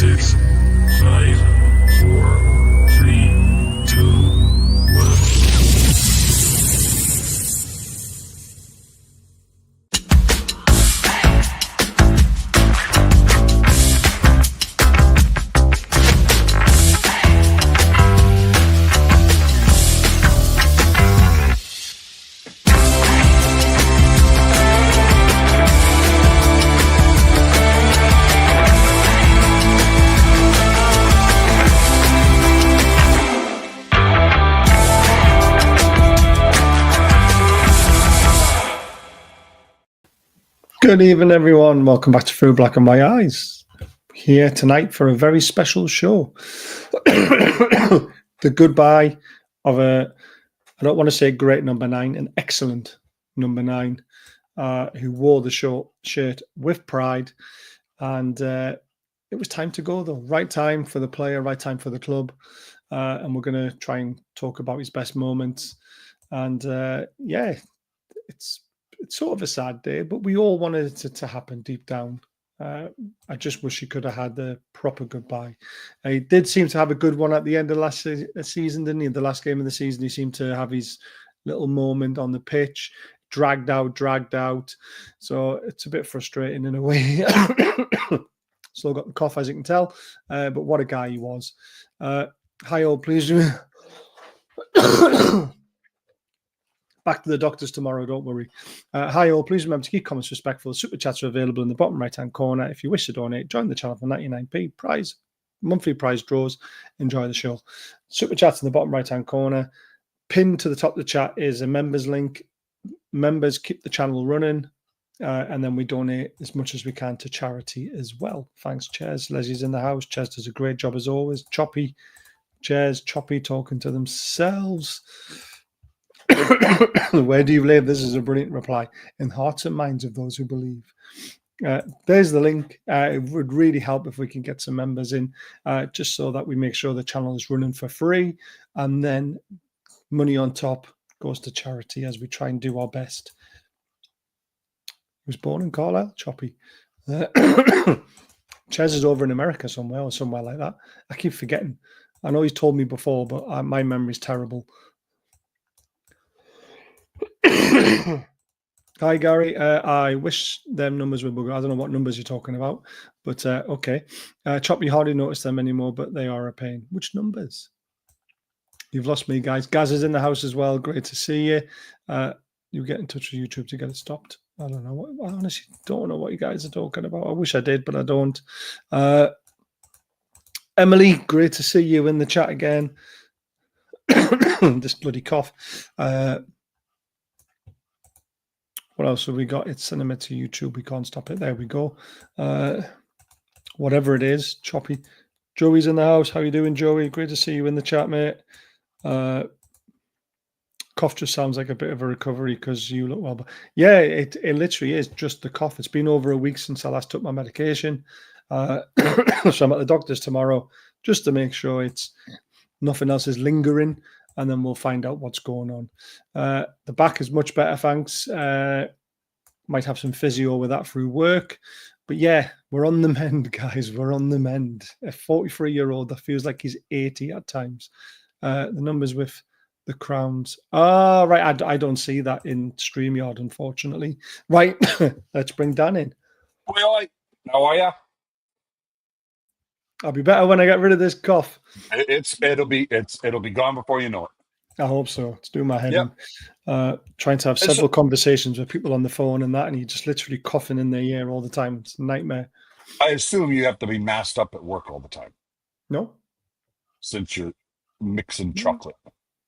6, 5, 4, 3, 2, 1. Good evening, everyone. Welcome back to Through Black and My Eyes. Here tonight for a very special show. The goodbye of I don't want to say great number 9, an excellent number 9, who wore the shirt with pride. And it was time to go, though. Right time for the player, right time for the club. And we're going to try and talk about his best moments. And it's sort of a sad day, but we all wanted it to happen deep down. I just wish he could have had the proper goodbye. He did seem to have a good one at the end of last season, didn't he? The last game of the season, he seemed to have his little moment on the pitch, dragged out. So it's a bit frustrating in a way. Still got the cough, as you can tell, but what a guy he was. Hi all, please. Back to the doctors tomorrow, don't worry. Hi all, please remember to keep comments respectful. Super chats are available in the bottom right-hand corner. If you wish to donate, join the channel for 99p. Prize, monthly prize draws. Enjoy the show. Super chats in the bottom right-hand corner. Pinned to the top of the chat is a members link. Members keep the channel running. And then we donate as much as we can to charity as well. Thanks, Ches. Leslie's in the house. Ches does a great job as always. Choppy talking to themselves. Where do you live? This is a brilliant reply. In the hearts and minds of those who believe. There's the link. It would really help if we can get some members in, just so that we make sure the channel is running for free, and then money on top goes to charity as we try and do our best. He was born in Carlisle, Choppy. Ches is over in America somewhere or somewhere like that. I keep forgetting. I know he's told me before, but my memory's terrible. Hi Gary, I wish them numbers were bigger. I don't know what numbers you're talking about, but okay. Choppy, hardly notice them anymore, but they are a pain. Which numbers? You've lost me, guys. Gaz is in the house as well. Great to see you. You get in touch with YouTube to get it stopped. I don't know. I honestly don't know what you guys are talking about. I wish I did, but I don't. Emily, great to see you in the chat again. This bloody cough. What else have we got? It's cinema to YouTube. We can't stop it. There we go. Whatever it is, Choppy. Joey's in the house. How you doing, Joey? Great to see you in the chat, mate. Cough just sounds like a bit of a recovery because you look well. But yeah, it literally is just the cough. It's been over a week since I last took my medication. So I'm at the doctor's tomorrow just to make sure it's nothing else is lingering. And then we'll find out what's going on. The back is much better, thanks. Might have some physio with that through work. But yeah, we're on the mend, guys. We're on the mend. A 43-year-old that feels like he's 80 at times. The numbers with the crowns. Oh, right. I don't see that in StreamYard, unfortunately. Right. Let's bring Dan in. Oi. How are you? I'll be better when I get rid of this cough. It'll be gone before you know it. I hope so. It's doing my head in. Trying to have several conversations with people on the phone and that, and you're just literally coughing in their ear all the time. It's a nightmare. I assume you have to be masked up at work all the time. No. Since you're mixing chocolate.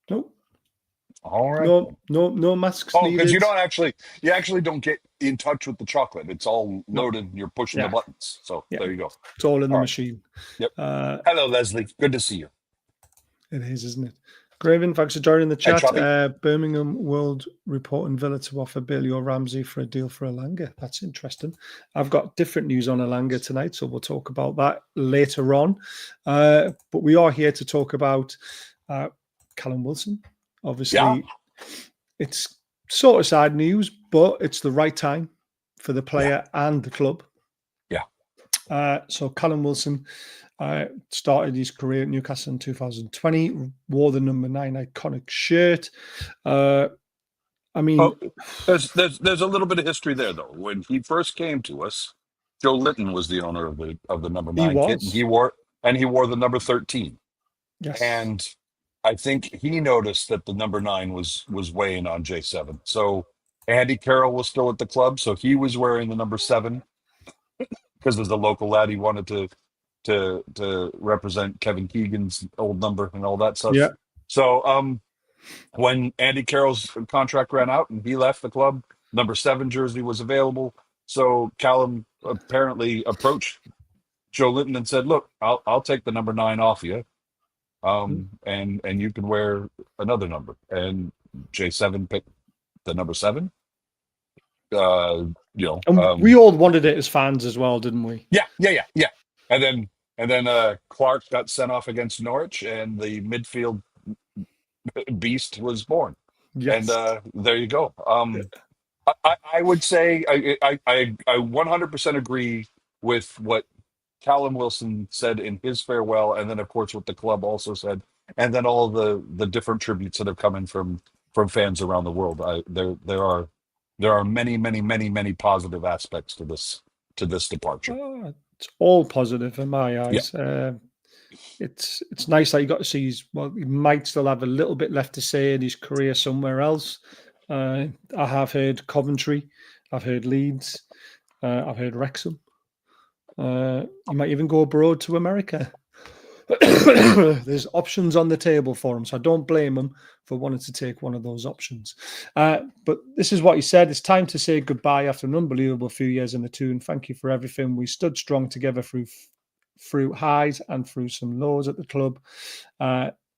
No. All right. No masks needed. Because you actually don't get in touch with the chocolate. It's all loaded. You're pushing the buttons. So there you go. It's all in the machine. Yep. Hello, Leslie. Good to see you. It is, isn't it? Graven, thanks for joining the chat. Birmingham World reporting Villa to offer Bailey or Ramsey for a deal for Alanga. That's interesting. I've got different news on Alanga tonight, so we'll talk about that later on. But we are here to talk about Callum Wilson. Obviously, it's sort of sad news, but it's the right time for the player and the club. So Callum Wilson started his career at Newcastle in 2020, wore the number 9 iconic shirt. I mean, there's a little bit of history there though. When he first came to us, Joe Linton was the owner of the number 9 kit, and he wore the number 13. Yes. And I think he noticed that the number 9 was weighing on J7. So Andy Carroll was still at the club, so he was wearing the number 7 because as a local lad, he wanted to represent Kevin Keegan's old number and all that stuff. Yeah. So when Andy Carroll's contract ran out and he left the club, number 7 jersey was available. So Callum apparently approached Joe Linton and said, "Look, I'll take the number 9 off you, and you can wear another number." And J7 picked the number 7. We all wanted it as fans as well, didn't we? Yeah. And then Clark got sent off against Norwich, and the midfield beast was born. Yes. And there you go. I would say I 100% agree with what Callum Wilson said in his farewell, and then of course what the club also said, and then all the different tributes that have come in from fans around the world. There are many positive aspects to this departure. It's all positive in my eyes. Yeah. It's nice that you got to see he might still have a little bit left to say in his career somewhere else. I have heard Coventry, I've heard Leeds, I've heard Wrexham. He might even go abroad to America. There's options on the table for him, so I don't blame him for wanting to take one of those options. But this is what he said: "It's time to say goodbye after an unbelievable few years in the Toon. Thank you for everything. We stood strong together through highs and through some lows at the club.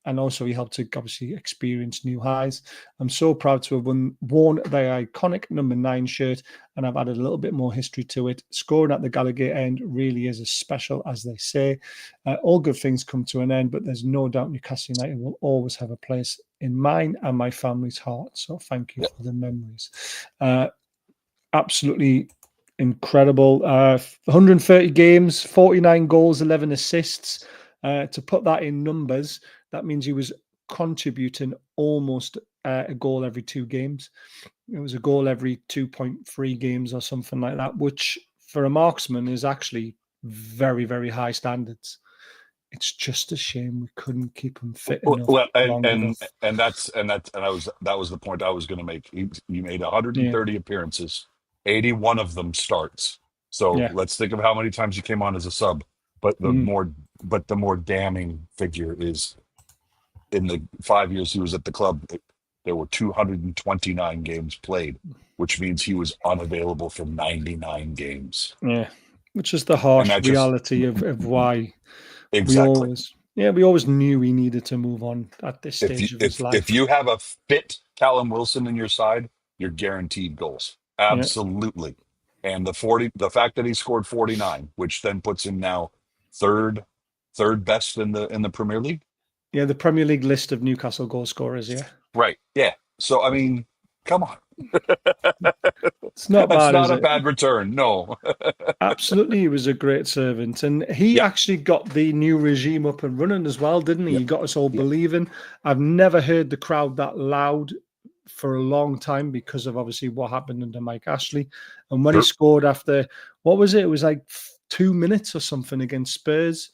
And also he helped to obviously experience new highs. I'm so proud to have worn the iconic number 9 shirt, and I've added a little bit more history to it. Scoring at the Gallagher end really is as special as they say. All good things come to an end, but there's no doubt Newcastle United will always have a place in mine and my family's heart. So thank you for the memories." Absolutely incredible. 130 games, 49 goals, 11 assists. To put that in numbers, that means he was contributing almost a goal every 2 games. It was a goal every 2.3 games or something like that, which for a marksman is actually very, very high standards. It's just a shame we couldn't keep him fit enough. Well, that was the point I was going to make. He made 130 appearances, 81 of them starts. So let's think of how many times he came on as a sub. But the more damning figure is, in the 5 years he was at the club, there were 229 games played, which means he was unavailable for 99 games. Yeah, which is the harsh reality of why we always knew he needed to move on at this stage of his life. If you have a fit Callum Wilson in your side, you're guaranteed goals. Absolutely. Yeah. And the fact that he scored 49, which then puts him now third best in the Premier League. Yeah, the Premier League list of Newcastle goal scorers. Yeah, right. Yeah. So I mean, come on. It's not bad. It's not a bad return. No. Absolutely, he was a great servant, and he actually got the new regime up and running as well, didn't he? He got us all believing. I've never heard the crowd that loud for a long time because of obviously what happened under Mike Ashley. And when he scored after, what was it? It was like 2 minutes or something against Spurs.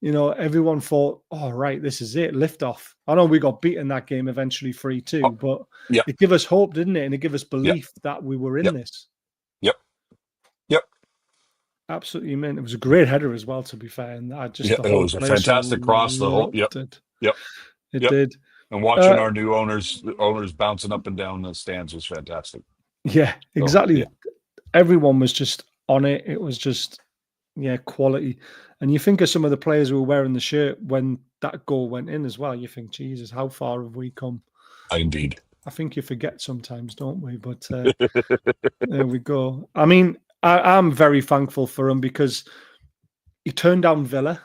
You know, everyone thought, "Oh, right, this is it, lift off." I know we got beaten that game eventually 3-2, but it gave us hope, didn't it? And it gave us belief that we were in this. Yep. Absolutely, man. It was a great header as well, to be fair. And I just it was a fantastic cross. The whole it did. And watching our new owners bouncing up and down the stands was fantastic. Yeah, exactly. So, everyone was just on it. It was just quality. And you think of some of the players who were wearing the shirt when that goal went in as well. You think, Jesus, how far have we come? Indeed. I think you forget sometimes, don't we? But there we go. I mean, I'm very thankful for him because he turned down Villa.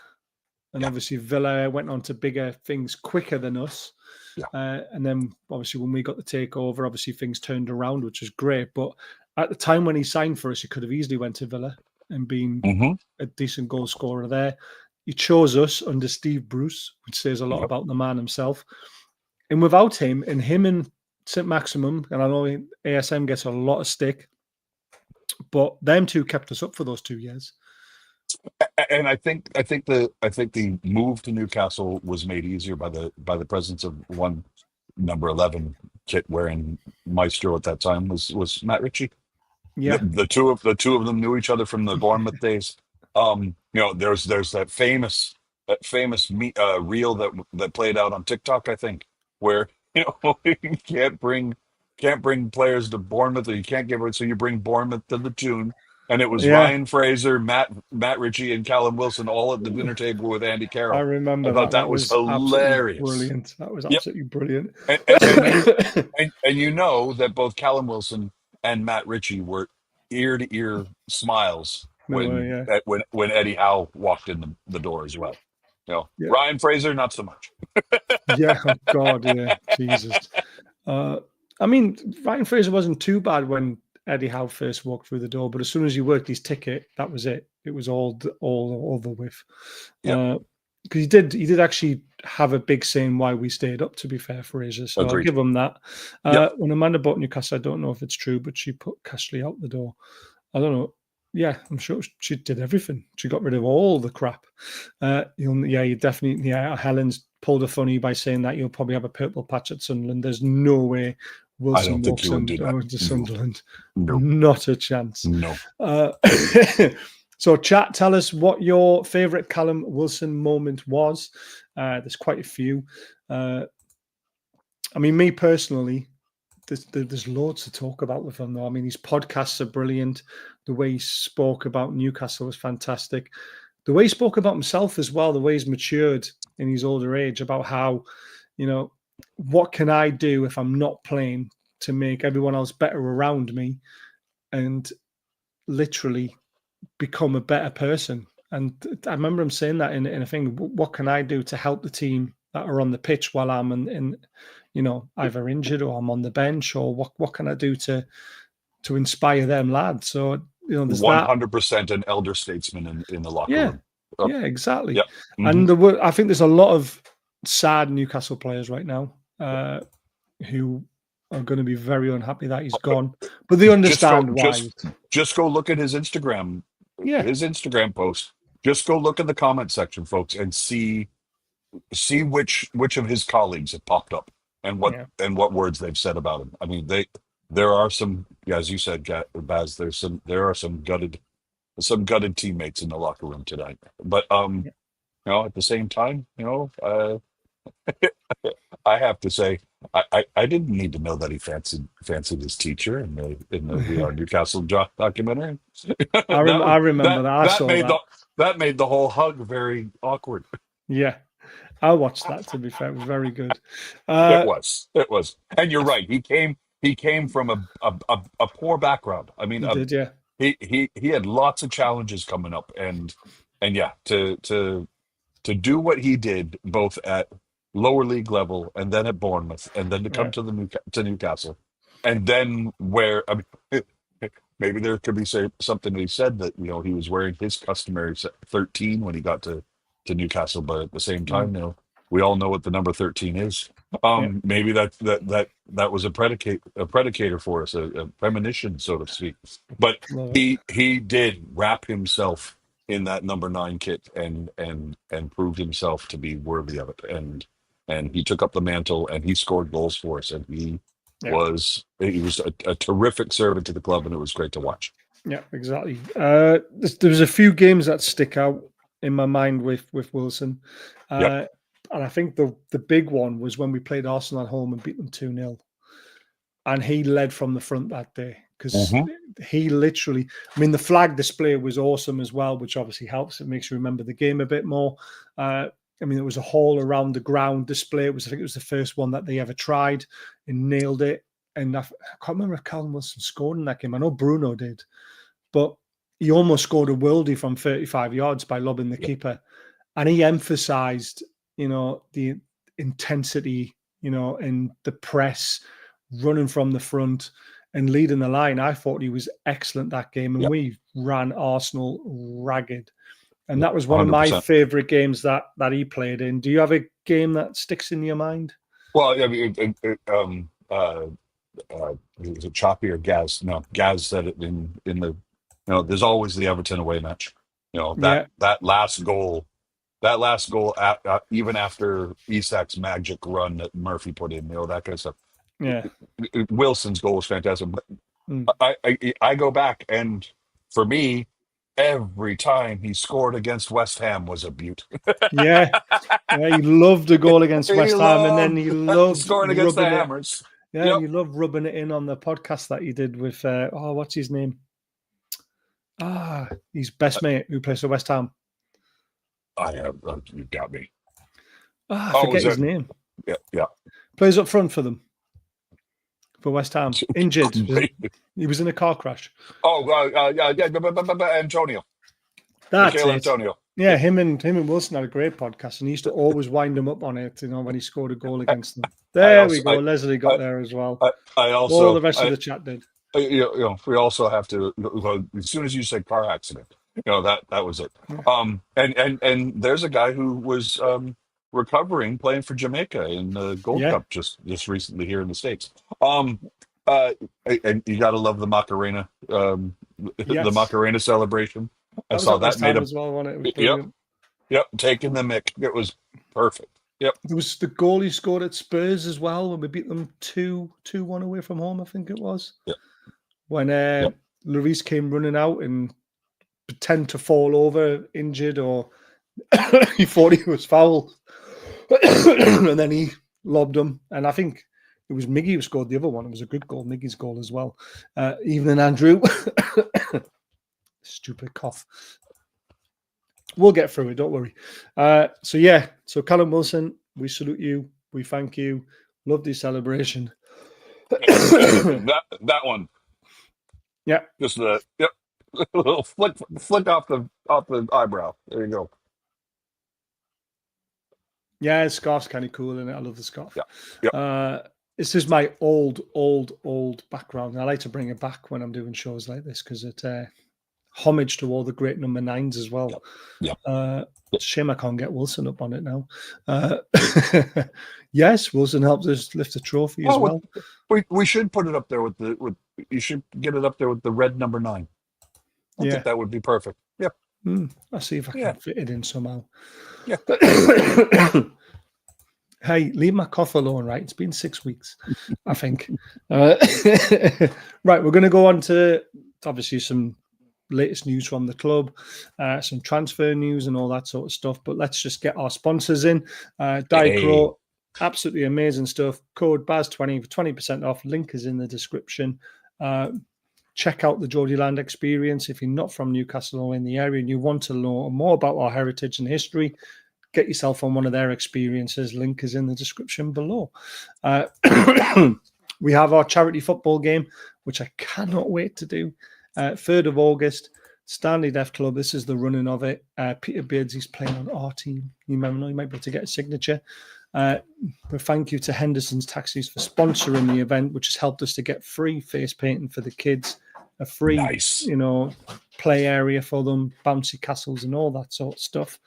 And obviously Villa went on to bigger things quicker than us. Yeah. And then obviously when we got the takeover, obviously things turned around, which was great. But at the time when he signed for us, he could have easily went to Villa. and being Mm-hmm. a decent goal scorer there. He chose us under Steve Bruce, which says a lot about the man himself. And without him and St. Maximum, and I know ASM gets a lot of stick, but them two kept us up for those 2 years. And I think the move to Newcastle was made easier by the presence of one number 11 kit wearing Maestro at that time was Matt Ritchie. Yeah, The two of them knew each other from the Bournemouth days. There's that famous reel that played out on TikTok, I think, where you can't bring players to Bournemouth, or you can't give it, so you bring Bournemouth to the tune. And it was Ryan Fraser, Matt Ritchie, and Callum Wilson all at the dinner table with Andy I Carroll. remember I thought that was hilarious. Brilliant. That was absolutely brilliant. And you know that both Callum Wilson and Matt Ritchie were ear to ear smiles when Eddie Howe walked in the door as well. Ryan Fraser, not so much. Oh God, Jesus. I mean, Ryan Fraser wasn't too bad when Eddie Howe first walked through the door, but as soon as he worked his ticket, that was it. It was all over with. Because he did actually have a big saying why we stayed up, to be fair, Fraser. So Agreed. I'll give him that. When Amanda bought Newcastle, I don't know if it's true, but she put Cashley out the door. I don't know. Yeah, I'm sure she did everything. She got rid of all the crap. You definitely. Helen's pulled a funny by saying that you'll probably have a purple patch at Sunderland. There's no way Wilson walks into Sunderland. No. Not a chance. No. So, chat, tell us what your favourite Callum Wilson moment was. There's quite a few. I mean, me personally, there's loads to talk about with him, though. I mean, his podcasts are brilliant. The way he spoke about Newcastle was fantastic. The way he spoke about himself as well, the way he's matured in his older age, about how, what can I do if I'm not playing to make everyone else better around me and literally become a better person. And I remember him saying that in a thing, what can I do to help the team that are on the pitch while I'm in either injured or I'm on the bench, or what can I do to inspire them lads? So, there's 100% an elder statesman in the locker room. Yeah, exactly. Yep. Mm-hmm. And I think there's a lot of sad Newcastle players right now who are going to be very unhappy that he's gone, but they understand why. Just go look at his Instagram. His Instagram post. Just go look in the comment section, folks, and see which of his colleagues have popped up and what words they've said about him. I mean, there are some, as you said, Baz. There are some gutted teammates in the locker room tonight. But at the same time, I have to say, I didn't need to know that he fancied his teacher in the We Are Newcastle documentary. I remember that. That made the whole hug very awkward. Yeah, I watched that. To be fair, it was very good. It was, and you're right. He came from a poor background. I mean, he had lots of challenges coming up, and to do what he did both at lower league level and then at Bournemouth and then to come to Newcastle, and then maybe there could be something that he said that he was wearing his customary 13 when he got to Newcastle, but at the same time, we all know what the number 13 is. Maybe that was a predicator for us, a premonition, so to speak. But he did wrap himself in that number 9 kit and proved himself to be worthy of it. And he took up the mantle and he scored goals for us. And he was a terrific servant to the club, and it was great to watch. Yeah, exactly. There's a few games that stick out in my mind with Wilson. And I think the big one was when we played Arsenal at home and beat them 2-0. And he led from the front that day because he literally, the flag display was awesome as well, which obviously helps. It makes you remember the game a bit more. There was a whole around the ground display. I think it was the first one that they ever tried and nailed it. And I can't remember if Callum Wilson scored in that game. I know Bruno did, but he almost scored a worldie from 35 yards by lobbing the keeper. And he emphasized, the intensity, and the press running from the front. and leading the line. I thought he was excellent that game, and Yep. we ran Arsenal ragged. And Yep, that was one of my 100%. favourite games that he played in. Do you have a game that sticks in your mind? Well, I mean, is it Choppy or Gaz? No, Gaz said it in the. There's always the Everton away match. That last goal, even after Isak's magic run that Murphy put in, that kind of stuff. Yeah, Wilson's goal was fantastic. But I go back, and for me, every time he scored against West Ham was a beaut. yeah. He loved a goal against West Ham, and then he loved scoring against the rubbing it. Hammers. Yeah, Yep. and you love rubbing it in on the podcast that he did with what's his name? His best mate who plays for West Ham. You got me. I forget his name. Yeah. Plays up front for them. For West Ham. Injured. He was in a car crash. Antonio. That's Michael it. Antonio. Yeah, him and Wilson had a great podcast, and he used to always wind him up on it, when he scored a goal against them. We go. Leslie got there as well. I also all the rest of the chat did. We also have to. As soon as you said car accident, that was it. And there's a guy who was recovering, playing for Jamaica in the Gold Cup just recently here in the States. And you got to love the Macarena, the Macarena celebration. I saw that made as well, wasn't it? Yep, taking the mick. It was perfect. Yep. There was the goal he scored at Spurs as well when we beat them 2-1 away from home, I think it was. Yep. When Lloris came running out and pretend to fall over injured, or he thought he was foul. And then he lobbed him. And I think it was Miggy who scored the other one. It was a good goal, Miggy's goal as well. Evening, Andrew. Stupid cough. We'll get through it, don't worry. So Callum Wilson, we salute you. We thank you. Love the celebration. that one. Yeah. Just a little flick off the eyebrow. There you go. Yeah, the scarf's kind of cool, and I love the scarf. Yeah. This is my old background. I like to bring it back when I'm doing shows like this because it homage to all the great number 9s as well. Shame I can't get Wilson up on it now. Yes, Wilson helped us lift the trophy as well. We should put it up there you should get it up there with the red number 9. I think that would be perfect. Yep. I'll see if I can fit it in somehow. Yeah. Hey, leave my cough alone, right? It's been 6 weeks, I think. Right, we're going to go on to obviously some latest news from the club, some transfer news and all that sort of stuff. But let's just get our sponsors in. Diacro, absolutely amazing stuff. Code BAZ20 for 20% off. Link is in the description. Check out the Geordieland Experience. If you're not from Newcastle or in the area and you want to know more about our heritage and history, get yourself on one of their experiences. Link is in the description below. We have our charity football game, which I cannot wait to do. 3rd of August, Stanley Deaf Club. This is the running of it. Peter Beards, he's playing on our team. You might be able to get a signature. But thank you to Henderson's Taxis for sponsoring the event, which has helped us to get free face painting for the kids, a free, play area for them, bouncy castles and all that sort of stuff.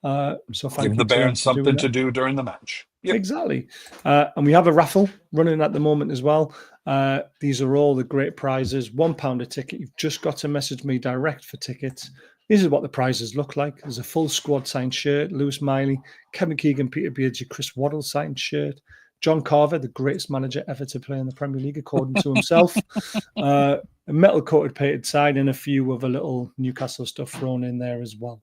So thank you. Give the Bairns something to do during the match. Yep. Exactly. And we have a raffle running at the moment as well. These are all the great prizes. £1 a ticket. You've just got to message me direct for tickets. This is what the prizes look like. There's a full squad signed shirt, Lewis Miley, Kevin Keegan, Peter Beards, Chris Waddle signed shirt, John Carver, the greatest manager ever to play in the Premier League, according to himself. A metal-coated painted sign and a few other little Newcastle stuff thrown in there as well.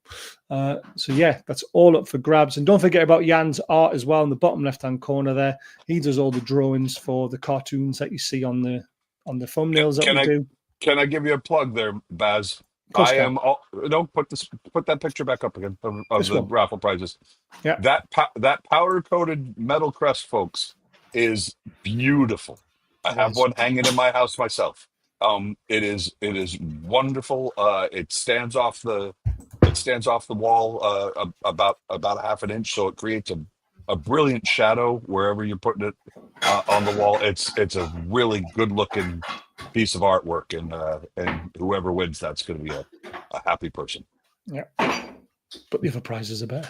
That's all up for grabs. And don't forget about Jan's art as well in the bottom left-hand corner there. He does all the drawings for the cartoons that you see on the thumbnails that we do. Can I give you a plug there, Baz? Put that picture back up again of the raffle prizes. Yeah, that powder coated metal crest, folks, is beautiful. I have one hanging in my house myself. It is wonderful. It stands off the wall about a half an inch, so it creates a brilliant shadow wherever you're putting it on the wall. It's a really good looking piece of artwork, and whoever wins, that's going to be a happy person. Yeah, but the other prizes are better.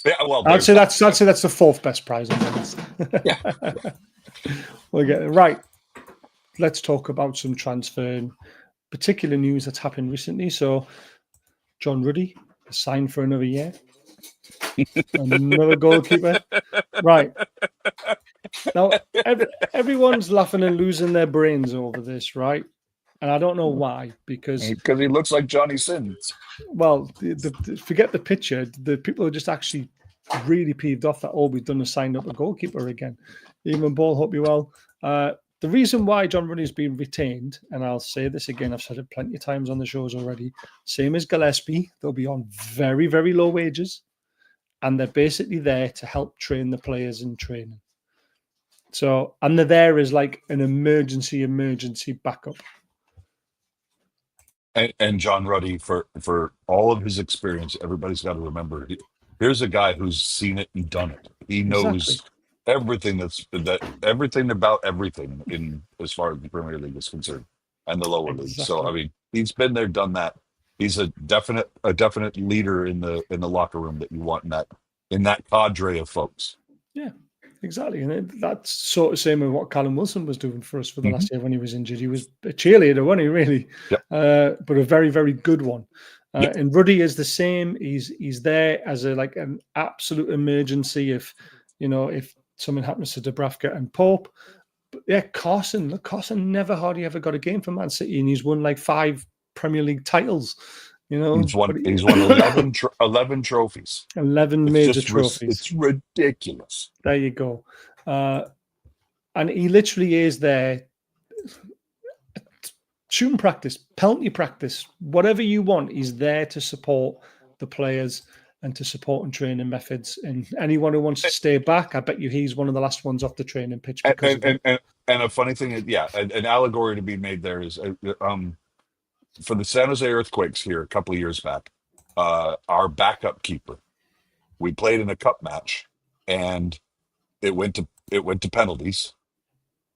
Yeah, well, I'd say that's the fourth best prize on the list. Yeah. We'll get it right. Let's talk about some transfer and particular news that's happened recently. So, John Ruddy has signed for another year. Another goalkeeper. Right. Now, everyone's laughing and losing their brains over this, right? And I don't know why, because he looks like Johnny Sins. Well, forget the picture. The people are just actually really peeved off that all we've done is signed up a goalkeeper again. Even Ball, hope you well. The reason why John Ruddy's been retained, and I'll say this again, I've said it plenty of times on the shows already, same as Gillespie, they'll be on very, very low wages, and they're basically there to help train the players in training. So, and they're there as like an emergency backup. And John Ruddy, for all of his experience, everybody's got to remember, here's a guy who's seen it and done it. He knows everything everything about everything in as far as the Premier League is concerned and the lower league. So I mean, he's been there, done that. He's a definite leader in the locker room that you want in that cadre of folks. Yeah. Exactly, and that's sort of same with what Callum Wilson was doing for us for the last year when he was injured. He was a cheerleader, wasn't he? Really, but a very, very good one. And Ruddy is the same. He's there as an absolute emergency if something happens to Dubravka and Pope. But yeah, Carson never hardly ever got a game for Man City, and he's won like 5 Premier League titles. He's won 11 trophies. 11 major trophies. It's ridiculous. There you go. And he literally is there. Shooting practice, penalty practice, whatever you want, he's there to support the players and to support and training methods. And anyone who wants to stay back, I bet you he's one of the last ones off the training pitch. And a funny thing is, an allegory to be made there is for the San Jose Earthquakes here a couple of years back, our backup keeper, we played in a cup match and it went to penalties,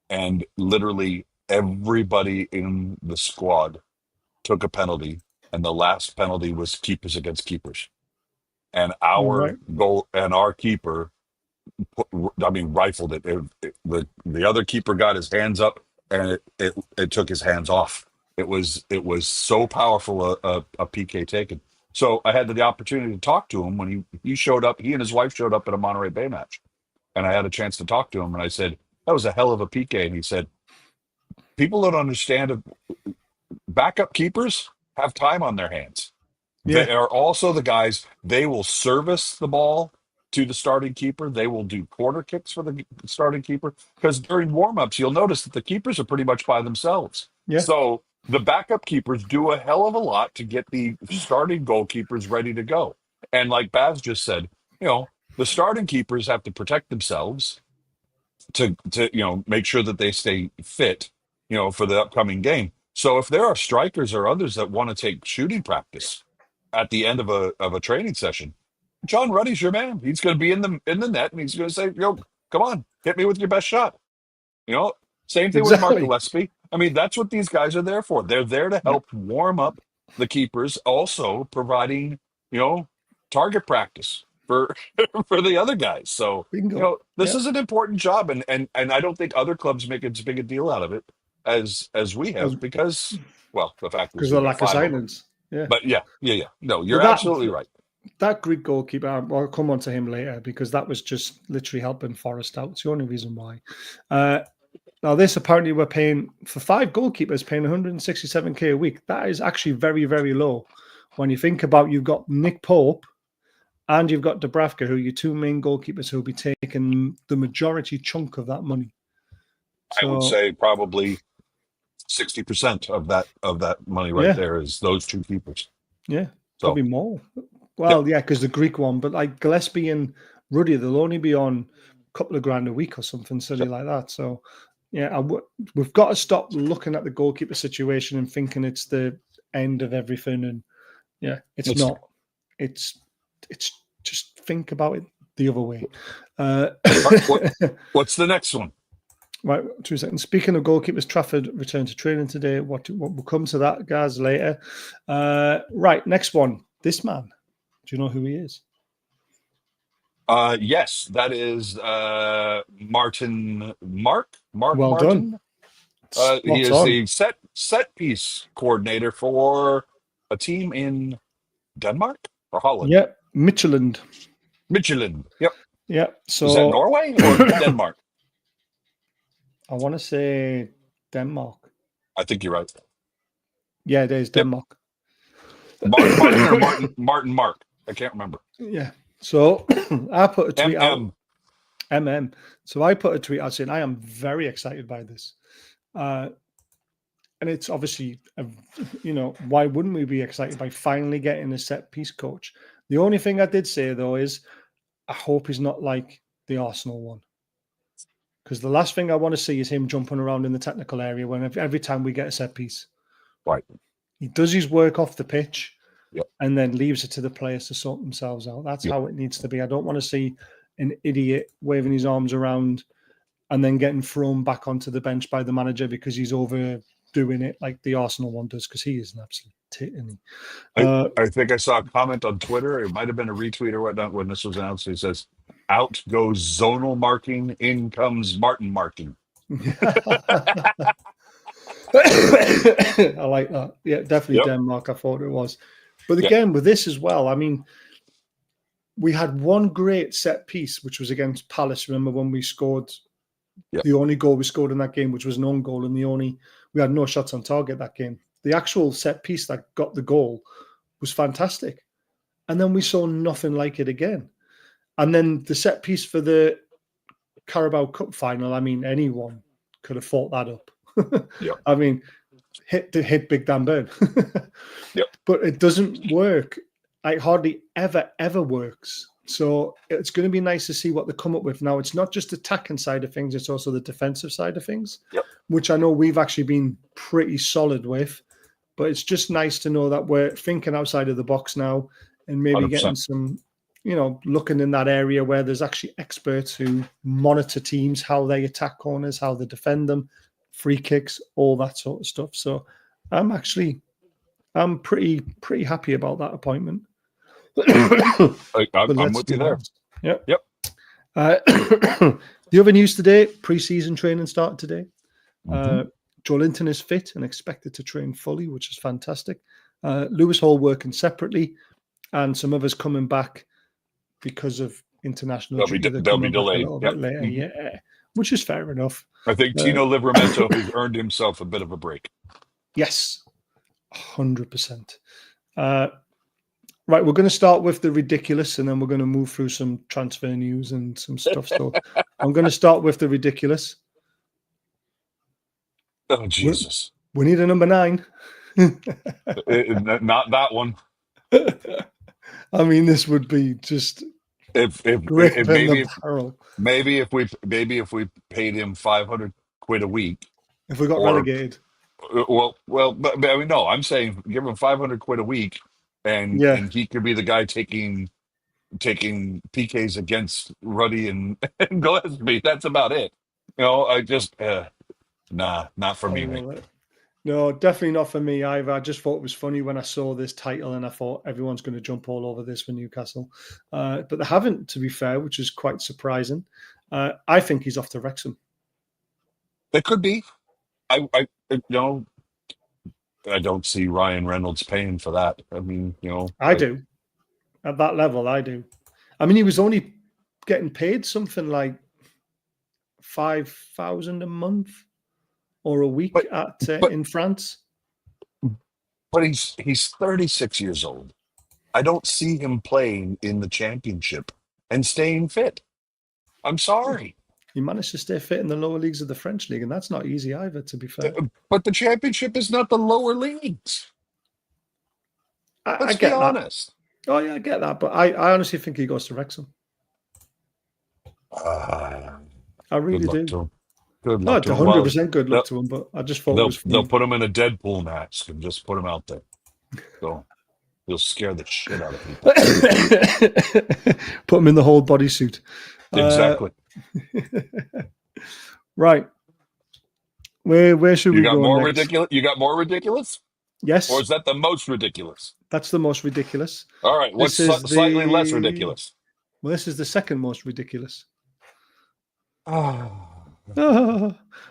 and literally everybody in the squad took a penalty, and the last penalty was keepers against keepers, and our goal and our keeper rifled it. The other keeper got his hands up and it took his hands off. It was so powerful a PK taken. So I had the opportunity to talk to him when he showed up. He and his wife showed up at a Monterey Bay match, and I had a chance to talk to him. And I said, "That was a hell of a PK." And he said, "People don't understand. Backup keepers have time on their hands. They are also the guys. They will service the ball to the starting keeper. They will do corner kicks for the starting keeper, because during warm-ups, you'll notice that the keepers are pretty much by themselves. Yeah. So the backup keepers do a hell of a lot to get the starting goalkeepers ready to go. And like Baz just said, the starting keepers have to protect themselves to make sure that they stay fit, for the upcoming game. So if there are strikers or others that want to take shooting practice at the end of a training session, John Ruddy's your man. He's going to be in the net, and he's going to say, come on, hit me with your best shot. Same thing with Mark Gillespie. I mean, that's what these guys are there for. They're there to help warm up the keepers, also providing, target practice for the other guys. So, this is an important job, and I don't think other clubs make as big a deal out of it as we have, because, the fact is, because of the lack of silence. Yeah. But no, you're absolutely right. That Greek goalkeeper, I'll come on to him later, because that was just literally helping Forest out. It's the only reason why. Now, this apparently we're paying for 5 goalkeepers, paying 167k a week. That is actually very, very low. When you think about, you've got Nick Pope and you've got Dubravka, who are your 2 main goalkeepers, who will be taking the majority chunk of that money. So, I would say probably 60% of that money there is those 2 keepers. Yeah, probably more. Well, because the Greek one, but like Gillespie and Ruddy, they'll only be on a couple of grand a week or something silly like that. So, we've got to stop looking at the goalkeeper situation and thinking it's the end of everything. And it's not. It's just think about it. the other way. What's the next one? Right, 2 seconds. Speaking of goalkeepers, Trafford returned to training today. What we'll come to that, guys, later. Right, next one. This man. Do you know who he is? Yes, that is Martin Mark Well Martin. done. He is on. the set piece coordinator for a team in Denmark or Holland. Yep, Midtjylland. Yep. Yeah. So is that Norway or Denmark? I want to say Denmark. I think you're right. Yeah, it is Denmark. Martin or Martin Mark. I can't remember. Yeah. So I put a tweet out. MM. So I put a tweet out saying I am very excited by this. And it's obviously, why wouldn't we be excited by finally getting a set piece coach? The only thing I did say, though, is I hope he's not like the Arsenal one. Because the last thing I want to see is him jumping around in the technical area every time we get a set piece. Right. He does his work off the pitch, yep, and then leaves it to the players to sort themselves out. That's how it needs to be. I don't want to see an idiot waving his arms around and then getting thrown back onto the bench by the manager because he's overdoing it like the Arsenal one does, because he is an absolute tit, isn't he? I think I saw a comment on Twitter. It might have been a retweet or whatnot when this was announced. He says, "Out goes zonal marking, in comes Martin marking." I like that. Yeah, definitely Denmark. I thought it was. But again, with this as well, I mean, we had one great set piece, which was against Palace. Remember when we scored the only goal we scored in that game, which was an own goal, and we had no shots on target that game. The actual set piece that got the goal was fantastic. And then we saw nothing like it again. And then the set piece for the Carabao Cup final, I mean, anyone could have fought that up. I mean, hit Big Dan Burn. But it doesn't work. It hardly ever works. So it's going to be nice to see what they come up with. Now, it's not just the attacking side of things, it's also the defensive side of things, which I know we've actually been pretty solid with. But it's just nice to know that we're thinking outside of the box now and maybe 100%. Getting some, looking in that area where there's actually experts who monitor teams, how they attack corners, how they defend them, free kicks, all that sort of stuff. So I'm pretty happy about that appointment. I'm with you there. Yep. The other news today, pre-season training started today. Joe Linton is fit and expected to train fully, which is fantastic. Lewis Hall working separately, and some others coming back because of international. They'll be delayed. A little bit later, which is fair enough. I think Tino Livramento has earned himself a bit of a break. Yes, 100%. Right, we're going to start with the ridiculous, and then we're going to move through some transfer news and some stuff. So I'm going to start with the ridiculous. Oh, Jesus. We need a number 9. Not that one. I mean, this would be just maybe if we paid him 500 quid a week. If we got relegated. Well, but I mean, no, I'm saying give him 500 quid a week, and he could be the guy taking PKs against Ruddy and Gillespie. That's about it. I just not for me, mate. No, definitely not for me either. I just thought it was funny when I saw this title, and I thought everyone's going to jump all over this for Newcastle, but they haven't, to be fair, which is quite surprising. I think he's off to Wrexham. It could be. I don't see Ryan Reynolds paying for that. I mean, I do. At that level, I do. I mean, he was only getting paid something like 5,000 a month or a week in France. But he's 36 years old. I don't see him playing in the championship and staying fit. I'm sorry. He managed to stay fit in the lower leagues of the French league, and that's not easy either, to be fair. But the championship is not the lower leagues. Let's be honest. Oh, yeah, I get that. But I honestly think he goes to Wrexham. I really do. Good luck to him. 100% good luck to him, but I just thought it was funny. They'll put him in a Deadpool mask and just put him out there. So He'll scare the shit out of people. Put him in the whole bodysuit. Exactly. Right. Where should we go more next? ridiculous? You got more ridiculous? Yes. Or is that the most ridiculous? That's the most ridiculous. All right. What's slightly less ridiculous? Well, this is the second most ridiculous. Oh.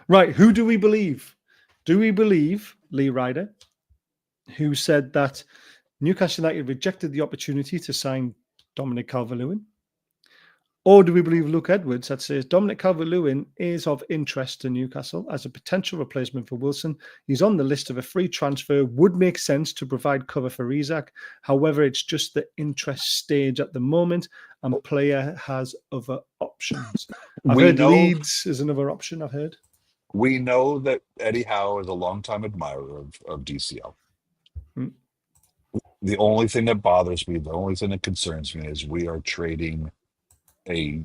Right. Who do we believe? Do we believe Lee Ryder, who said that Newcastle United rejected the opportunity to sign Dominic Calvaluan? Or do we believe Luke Edwards that says Dominic Calvert-Lewin is of interest to Newcastle as a potential replacement for Wilson? He's on the list of a free transfer, would make sense to provide cover for Isak. However, it's just the interest stage at the moment and player has other options. I've heard Leeds is another option, I've heard. We know that Eddie Howe is a longtime admirer of DCL. The only thing that bothers me, the only thing that concerns me is we are trading a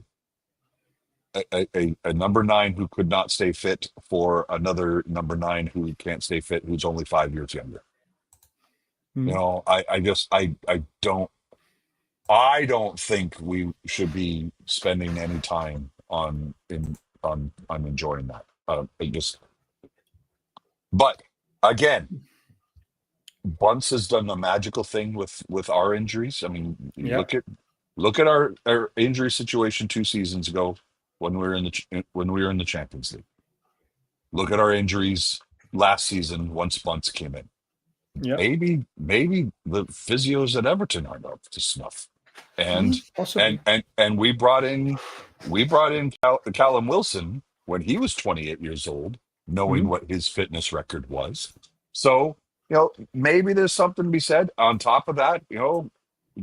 number 9 who could not stay fit for another number 9 who can't stay fit, who's only 5 years younger. You know, I don't think we should be spending any time on enjoying that. But again, Bunce has done a magical thing with our injuries. I mean, look at our injury situation 2 seasons ago when we were in the Champions League. Look at our injuries last season once Bunce came in. Maybe the physios at Everton aren't up to snuff, and we brought in Callum Wilson when he was 28 years old, knowing what his fitness record was. So maybe there's something to be said. On top of that,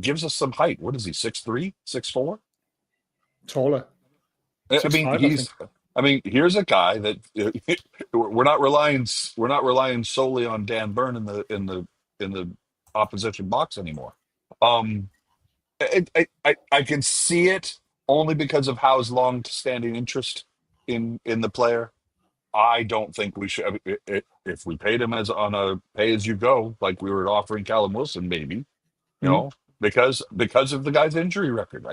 gives us some height. What is he? 6'3", 6'4"? Taller. I mean, here's a guy that we're not relying solely on Dan Burn in the opposition box anymore. I can see it only because of Howe's long-standing interest in the player. I don't think we should. If we paid him on a pay-as-you-go, like we were offering Callum Wilson, maybe, because of the guy's injury record.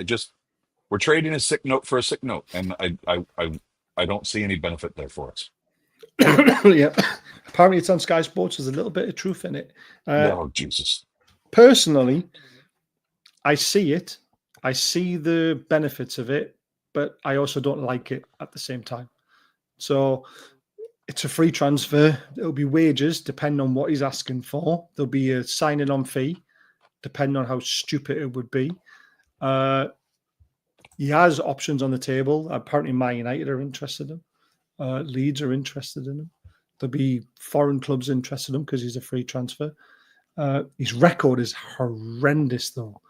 We're trading a sick note for a sick note, and I don't see any benefit there for us. Yeah, apparently it's on Sky Sports. There's a little bit of truth in it. Oh Jesus! Personally, I see it. I see the benefits of it, but I also don't like it at the same time. So it's a free transfer. It'll be wages depending on what he's asking for. There'll be a signing on fee depending on how stupid it would be. He has options on the table. Apparently, Man United are interested in him. Leeds are interested in him. There'll be foreign clubs interested in him because he's a free transfer. His record is horrendous, though,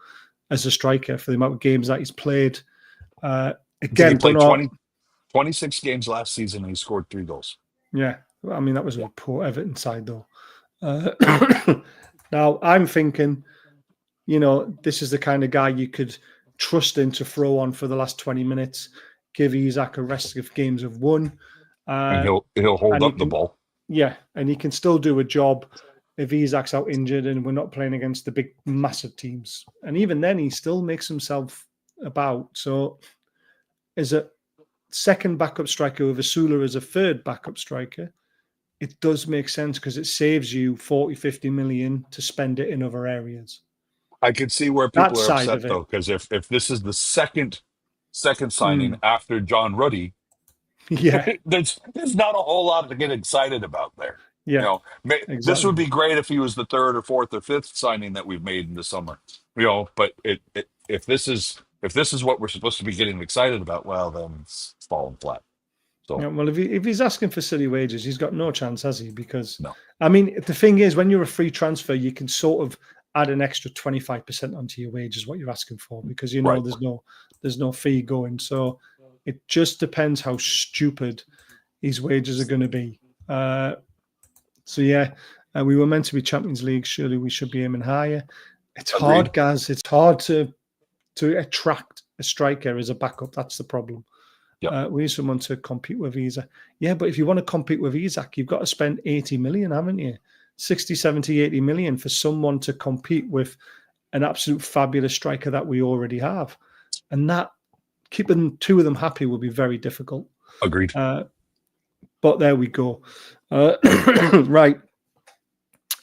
as a striker for the amount of games that he's played. Again, he played 26 games last season and he scored 3 goals. Yeah. I mean, that was a poor Everton side, though. Now, I'm thinking, this is the kind of guy you could trust in to throw on for the last 20 minutes, give Isak a rest of games of 1. And he'll hold up the ball. Yeah, and he can still do a job if Isak's out injured and we're not playing against the big, massive teams. And even then, he still makes himself about. So as a second backup striker with Asula as a third backup striker, it does make sense because it saves you 40, 50 million to spend it in other areas. I could see where people are upset, though, because if this is the second signing after John Ruddy, there's not a whole lot to get excited about there. Yeah, exactly. This would be great if he was the 3rd or 4th or 5th signing that we've made in the summer. But if this is what we're supposed to be getting excited about, well, then it's falling flat. So well, if he's asking for silly wages, he's got no chance, has he? Because no. I mean, the thing is, when you're a free transfer, you can sort of add an extra 25% onto your wages, what you're asking for, because there's no fee going. So it just depends how stupid his wages are going to be. We were meant to be Champions League. Surely we should be aiming higher. It's hard, guys. It's hard to attract a striker as a backup. That's the problem. Yep. We need someone to compete with Isak. Yeah, but if you want to compete with Isak, you've got to spend 80 million, haven't you? 60, 70, 80 million for someone to compete with an absolute fabulous striker that we already have. And that, keeping two of them happy will be very difficult. Agreed. But there we go. Right.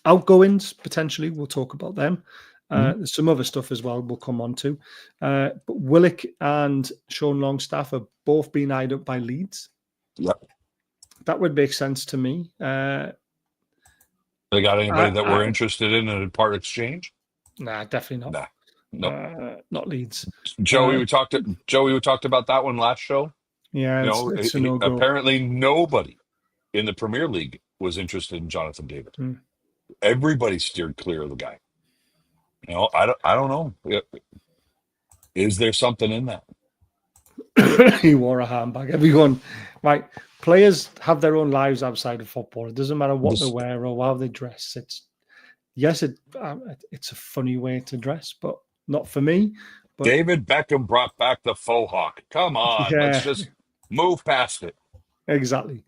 Outgoings, potentially, we'll talk about them. There's some other stuff as well we'll come on to. But Willock and Sean Longstaff are both being eyed up by Leeds. Yep. That would make sense to me. They got anybody that we're interested in a part exchange? Nah, definitely not. Nah. Nope. Not Leeds. Joey, we talked about that one last show. Yeah, it's a no-go. Apparently nobody in the Premier League was interested in Jonathan David. Everybody steered clear of the guy. I don't know. Is there something in that? He wore a handbag. Everyone, right? Players have their own lives outside of football. It doesn't matter what they wear or how they dress. It's a funny way to dress, but not for me. But David Beckham brought back the faux hawk. Come on, let's just move past it. Exactly.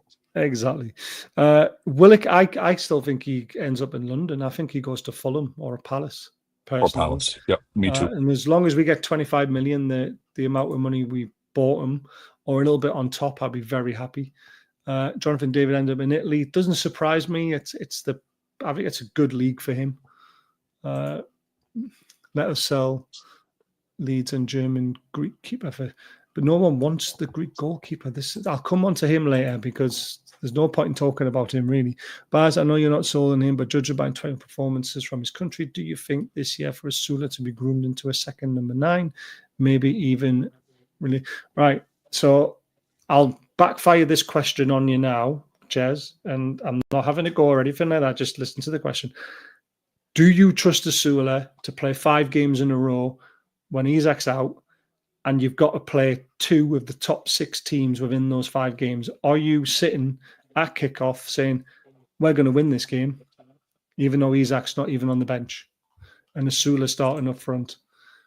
Willock, I still think he ends up in London. I think he goes to Fulham or a Palace. Personally. Or Palace. Yep, me too. And as long as we get 25 million, the amount of money we bought him, or a little bit on top, I'd be very happy. Jonathan David ended up in Italy. It doesn't surprise me. I think it's a good league for him. Let us sell Leeds and German Greek keeper but no one wants the Greek goalkeeper. I'll come on to him later because there's no point in talking about him really. Baz, I know you're not sold on him, but judging by 12 performances from his country, do you think this year for Asula to be groomed into a second number 9, maybe even really? Right. So I'll backfire this question on you now, Jez, and I'm not having a go or anything like that. Just listen to the question. Do you trust Asula to play 5 games in a row when Isak's out and you've got to play 2 of the top 6 teams within those 5 games? Are you sitting at kickoff saying, we're going to win this game, even though Isak's not even on the bench and Asula starting up front?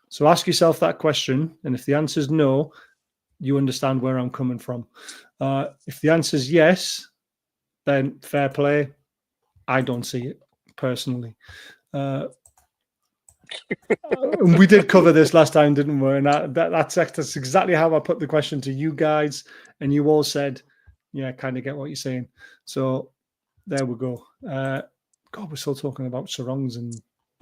So ask yourself that question. And if the answer is no, you understand where I'm coming from. If the answer is yes, then fair play. I don't see it personally. We did cover this last time, didn't we? And that's exactly how I put the question to you guys. And you all said, yeah, I kind of get what you're saying. So there we go. God, we're still talking about sarongs and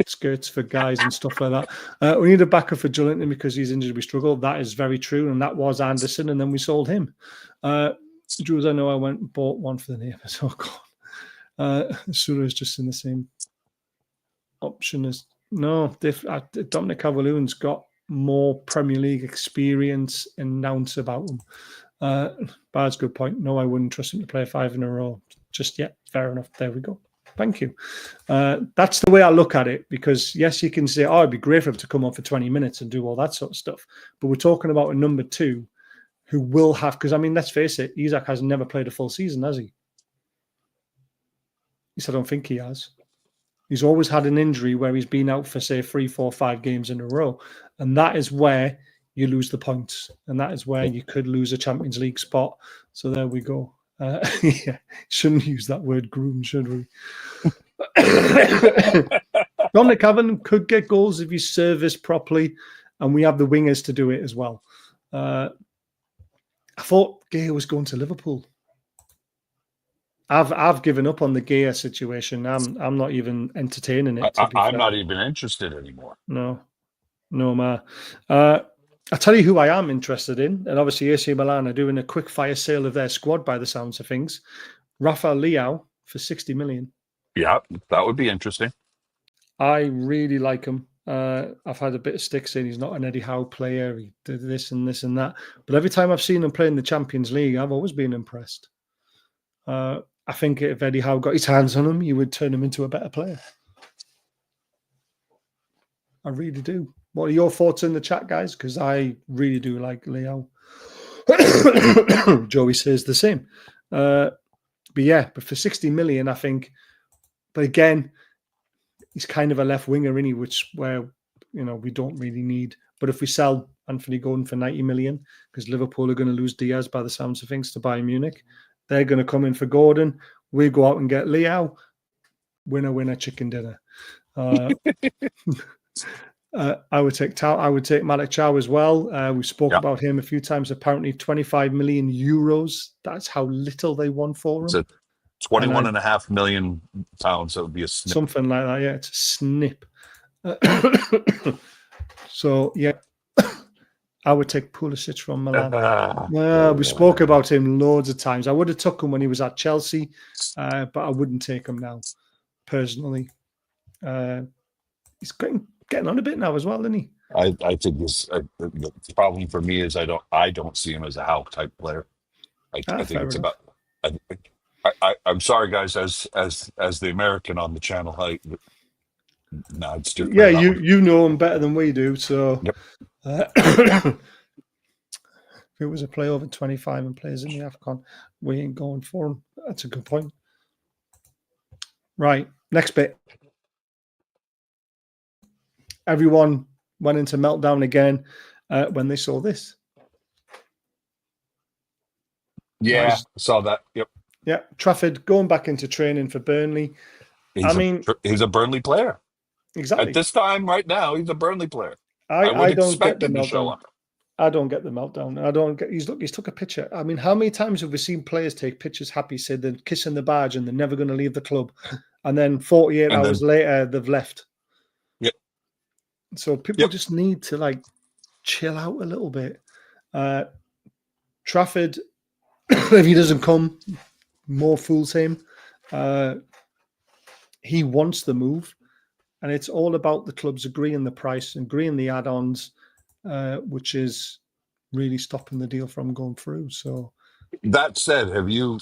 skirts for guys and stuff like that. We need a backup for Geordieland because he's injured. We struggle. That is very true. And that was Anderson. And then we sold him. Jules, I know I went and bought one for the neighbours. Oh, God. Sura is just in the same option as... No, Dominic Calvaluan's got more Premier League experience and ounce about him. Bard's good point. No, I wouldn't trust him to play 5 in a row just yet. Fair enough. There we go. Thank you. That's the way I look at it because, yes, you can say, it'd be great for him to come on for 20 minutes and do all that sort of stuff. But we're talking about a number 2 who will have, because, I mean, let's face it, Isak has never played a full season, has he? At least I don't think he has. He's always had an injury where he's been out for, say, 3, 4, 5 games in a row. And that is where you lose the points. And that is where you could lose a Champions League spot. So there we go. Yeah, shouldn't use that word groom, should we? Dominic Calvaluan could get goals if he's serviced properly. And we have the wingers to do it as well. I thought Gea was going to Liverpool. I've given up on the Gea situation. I'm not even entertaining it. I'm not even interested anymore. No, ma. I'll tell you who I am interested in, and obviously AC Milan are doing a quick fire sale of their squad by the sounds of things. Rafael Leao for 60 million. Yeah, that would be interesting. I really like him. I've had a bit of stick saying he's not an Eddie Howe player. He did this and this and that. But every time I've seen him play in the Champions League, I've always been impressed. I think if Eddie Howe got his hands on him, you would turn him into a better player. I really do. What are your thoughts in the chat, guys? Because I really do like Leo. Joey says the same. But for 60 million, I think. But again, he's kind of a left winger, isn't he? Where we don't really need. But if we sell Anthony Gordon for 90 million, because Liverpool are going to lose Diaz by the sounds of things to Bayern Munich, they're going to come in for Gordon. We go out and get Leo. winner, winner, chicken dinner. I would take Tao. I would take Malik Chow as well. We spoke about him a few times. Apparently, 25 million euros. That's how little they won for him. It's a 21.5 million pounds. That would be a snip. Something like that. Yeah, it's a snip. So yeah, I would take Pulisic from Milan. We spoke about him loads of times. I would have took him when he was at Chelsea, but I wouldn't take him now, personally. He's getting on a bit now as well, isn't he? I think the problem for me is I don't see him as a Hulk type player. I think it's enough. about. I'm sorry, guys. As the American on the channel, it's different. Yeah, you know him better than we do. So, yep. If it was a player over 25 and plays in the AFCON, we ain't going for him. That's a good point. Right, next bit. Everyone went into meltdown again when they saw this. Yeah, saw that. Yep. Yeah, Trafford going back into training for Burnley. He's a Burnley player. Exactly. At this time, right now, he's a Burnley player. I don't get the meltdown. I don't get the meltdown. I don't get. He's took a picture. I mean, how many times have we seen players take pictures happy, say they're kissing the badge and they're never going to leave the club, and then 48 hours later they've left. Yep. So people just need to chill out a little bit. Trafford, if he doesn't come, more fools him. He wants the move, and it's all about the clubs agreeing the price, agreeing the add-ons, which is really stopping the deal from going through. So, that said, have you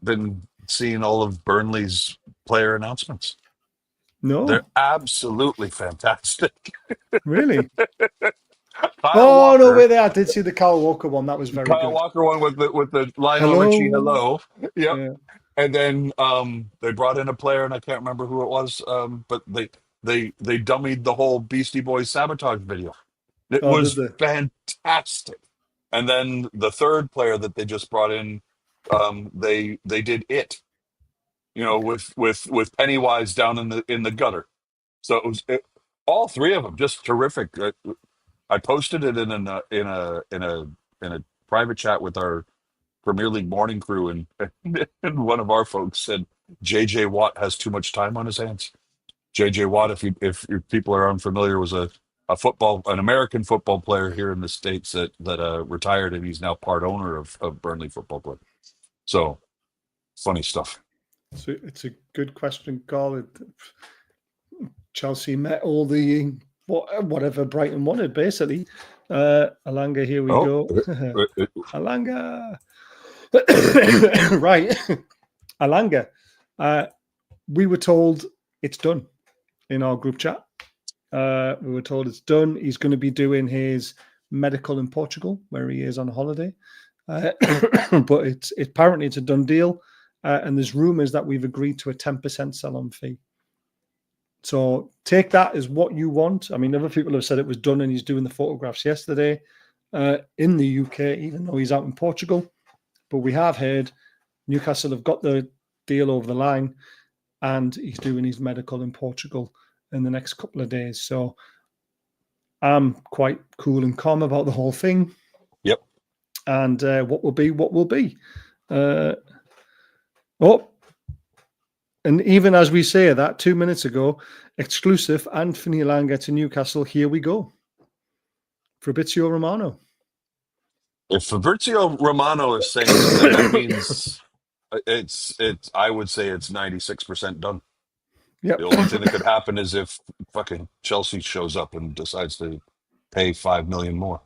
been seeing all of Burnley's player announcements? No, they're absolutely fantastic. Really? No way! There, I did see the Kyle Walker one. That was very Kyle good. Walker one with the Lionel Richie hello. Yep. Yeah. And then they brought in a player, and I can't remember who it was, but they dummied the whole Beastie Boys sabotage video. It was fantastic. And then the third player that they just brought in, they did it, with Pennywise down in the gutter. So it was all three of them just terrific. I posted it in a private chat with our Premier League morning crew, and one of our folks said JJ Watt has too much time on his hands. JJ Watt, if people are unfamiliar, was an American football player here in the States that retired, and he's now part owner of Burnley Football Club. So funny stuff. So it's a good question, Carl. Chelsea met all the whatever Brighton wanted, basically. Alanga, here we go. Alanga. Right. Alanga. We were told it's done in our group chat. We were told it's done. He's going to be doing his medical in Portugal, where he is on holiday. But apparently it's a done deal. And there's rumours that we've agreed to a 10% sell-on fee. So take that as what you want. I mean, other people have said it was done and he's doing the photographs yesterday in the UK, even though he's out in Portugal. But we have heard Newcastle have got the deal over the line and he's doing his medical in Portugal in the next couple of days. So I'm quite cool and calm about the whole thing. Yep. And what will be, what will be. And even as we say that 2 minutes ago, exclusive Anthony Langa to Newcastle. Here we go. Fabrizio Romano. If Fabrizio Romano is saying that means it's. I would say it's 96% done. Yep. The only thing that could happen is if fucking Chelsea shows up and decides to pay $5 million more.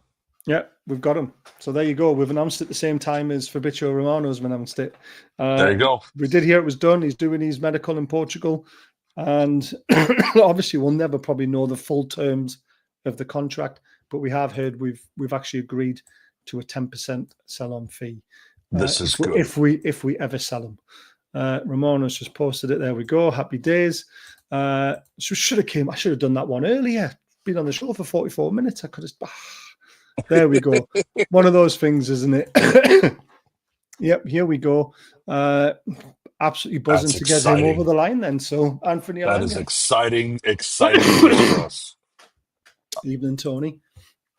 Yeah, we've got him. So there you go. We've announced it at the same time as Fabrizio Romano's announced it. There you go. We did hear it was done. He's doing his medical in Portugal. And obviously we'll never probably know the full terms of the contract, but we have heard we've actually agreed to a 10% sell-on fee. This is good. If we ever sell him. Romano's just posted it. There we go. Happy days. I should have done that one earlier. Been on the show for 44 minutes. I could have... There we go. One of those things, isn't it? Yep, here we go. absolutely buzzing to get him over the line then. So Anthony Alanga. That is exciting news for us. Evening, Tony.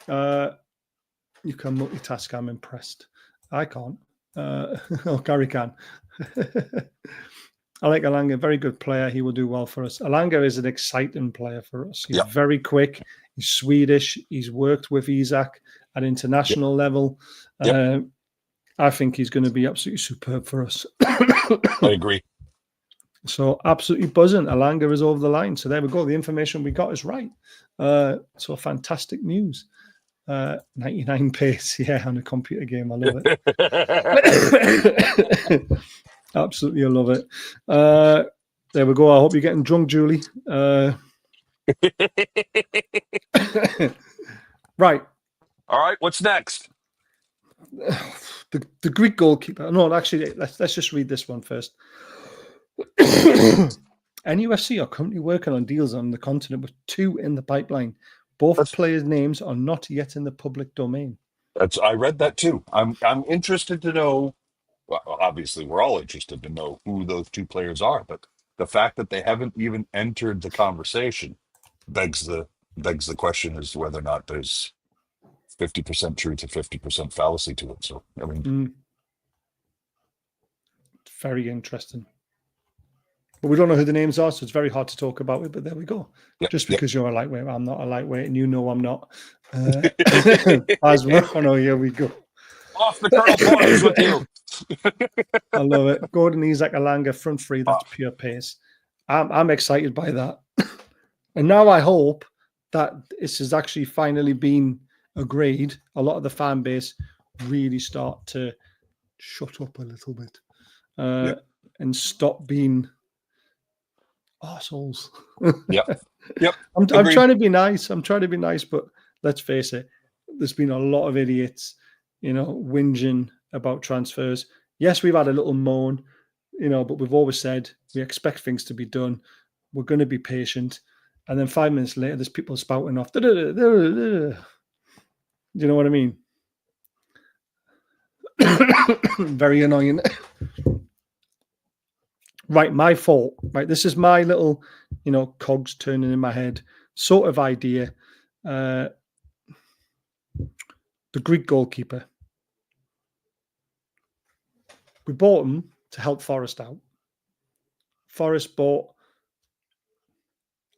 You can multitask. I'm impressed. I can't. Gary can. I like Alanga, very good player. He will do well for us. Alanga is an exciting player for us. He's very quick. He's Swedish. He's worked with Isak at international level. I think he's going to be absolutely superb for us. I agree. So absolutely buzzing. Alanga is over the line. So there we go. The information we got is right. So fantastic news. 99 pace, on a computer game. I love it. Absolutely, I love it. There we go. I hope you're getting drunk, Julie. Right. All right. What's next? The Greek goalkeeper. No, actually, let's just read this one first. NUFC are currently working on deals on the continent with 2 in the pipeline. Both players' names are not yet in the public domain. I read that too. I'm interested to know. Well, obviously, we're all interested to know who those 2 players are, but the fact that they haven't even entered the conversation begs the question as to whether or not there's 50% truth to 50% fallacy to it. So, I mean, very interesting. But we don't know who the names are, so it's very hard to talk about it. But there we go. Just because you're a lightweight, I'm not a lightweight, and you know I'm not. As well, oh, here we go. Off the Colonel Pointers with you. I love it. Gordon, Isak, Alanga, front 3. That's pure pace. I'm excited by that. And now I hope that this has actually finally been agreed. A lot of the fan base really start to shut up a little bit and stop being arseholes. Yep. I'm trying to be nice. But let's face it, there's been a lot of idiots, whinging about transfers. Yes, we've had a little moan, but we've always said we expect things to be done. We're going to be patient. And then 5 minutes later, there's people spouting off. You know what I mean? Very annoying. Right, my fault. Right, this is my little, cogs turning in my head sort of idea. The Greek goalkeeper. We bought him to help Forest out. Forest bought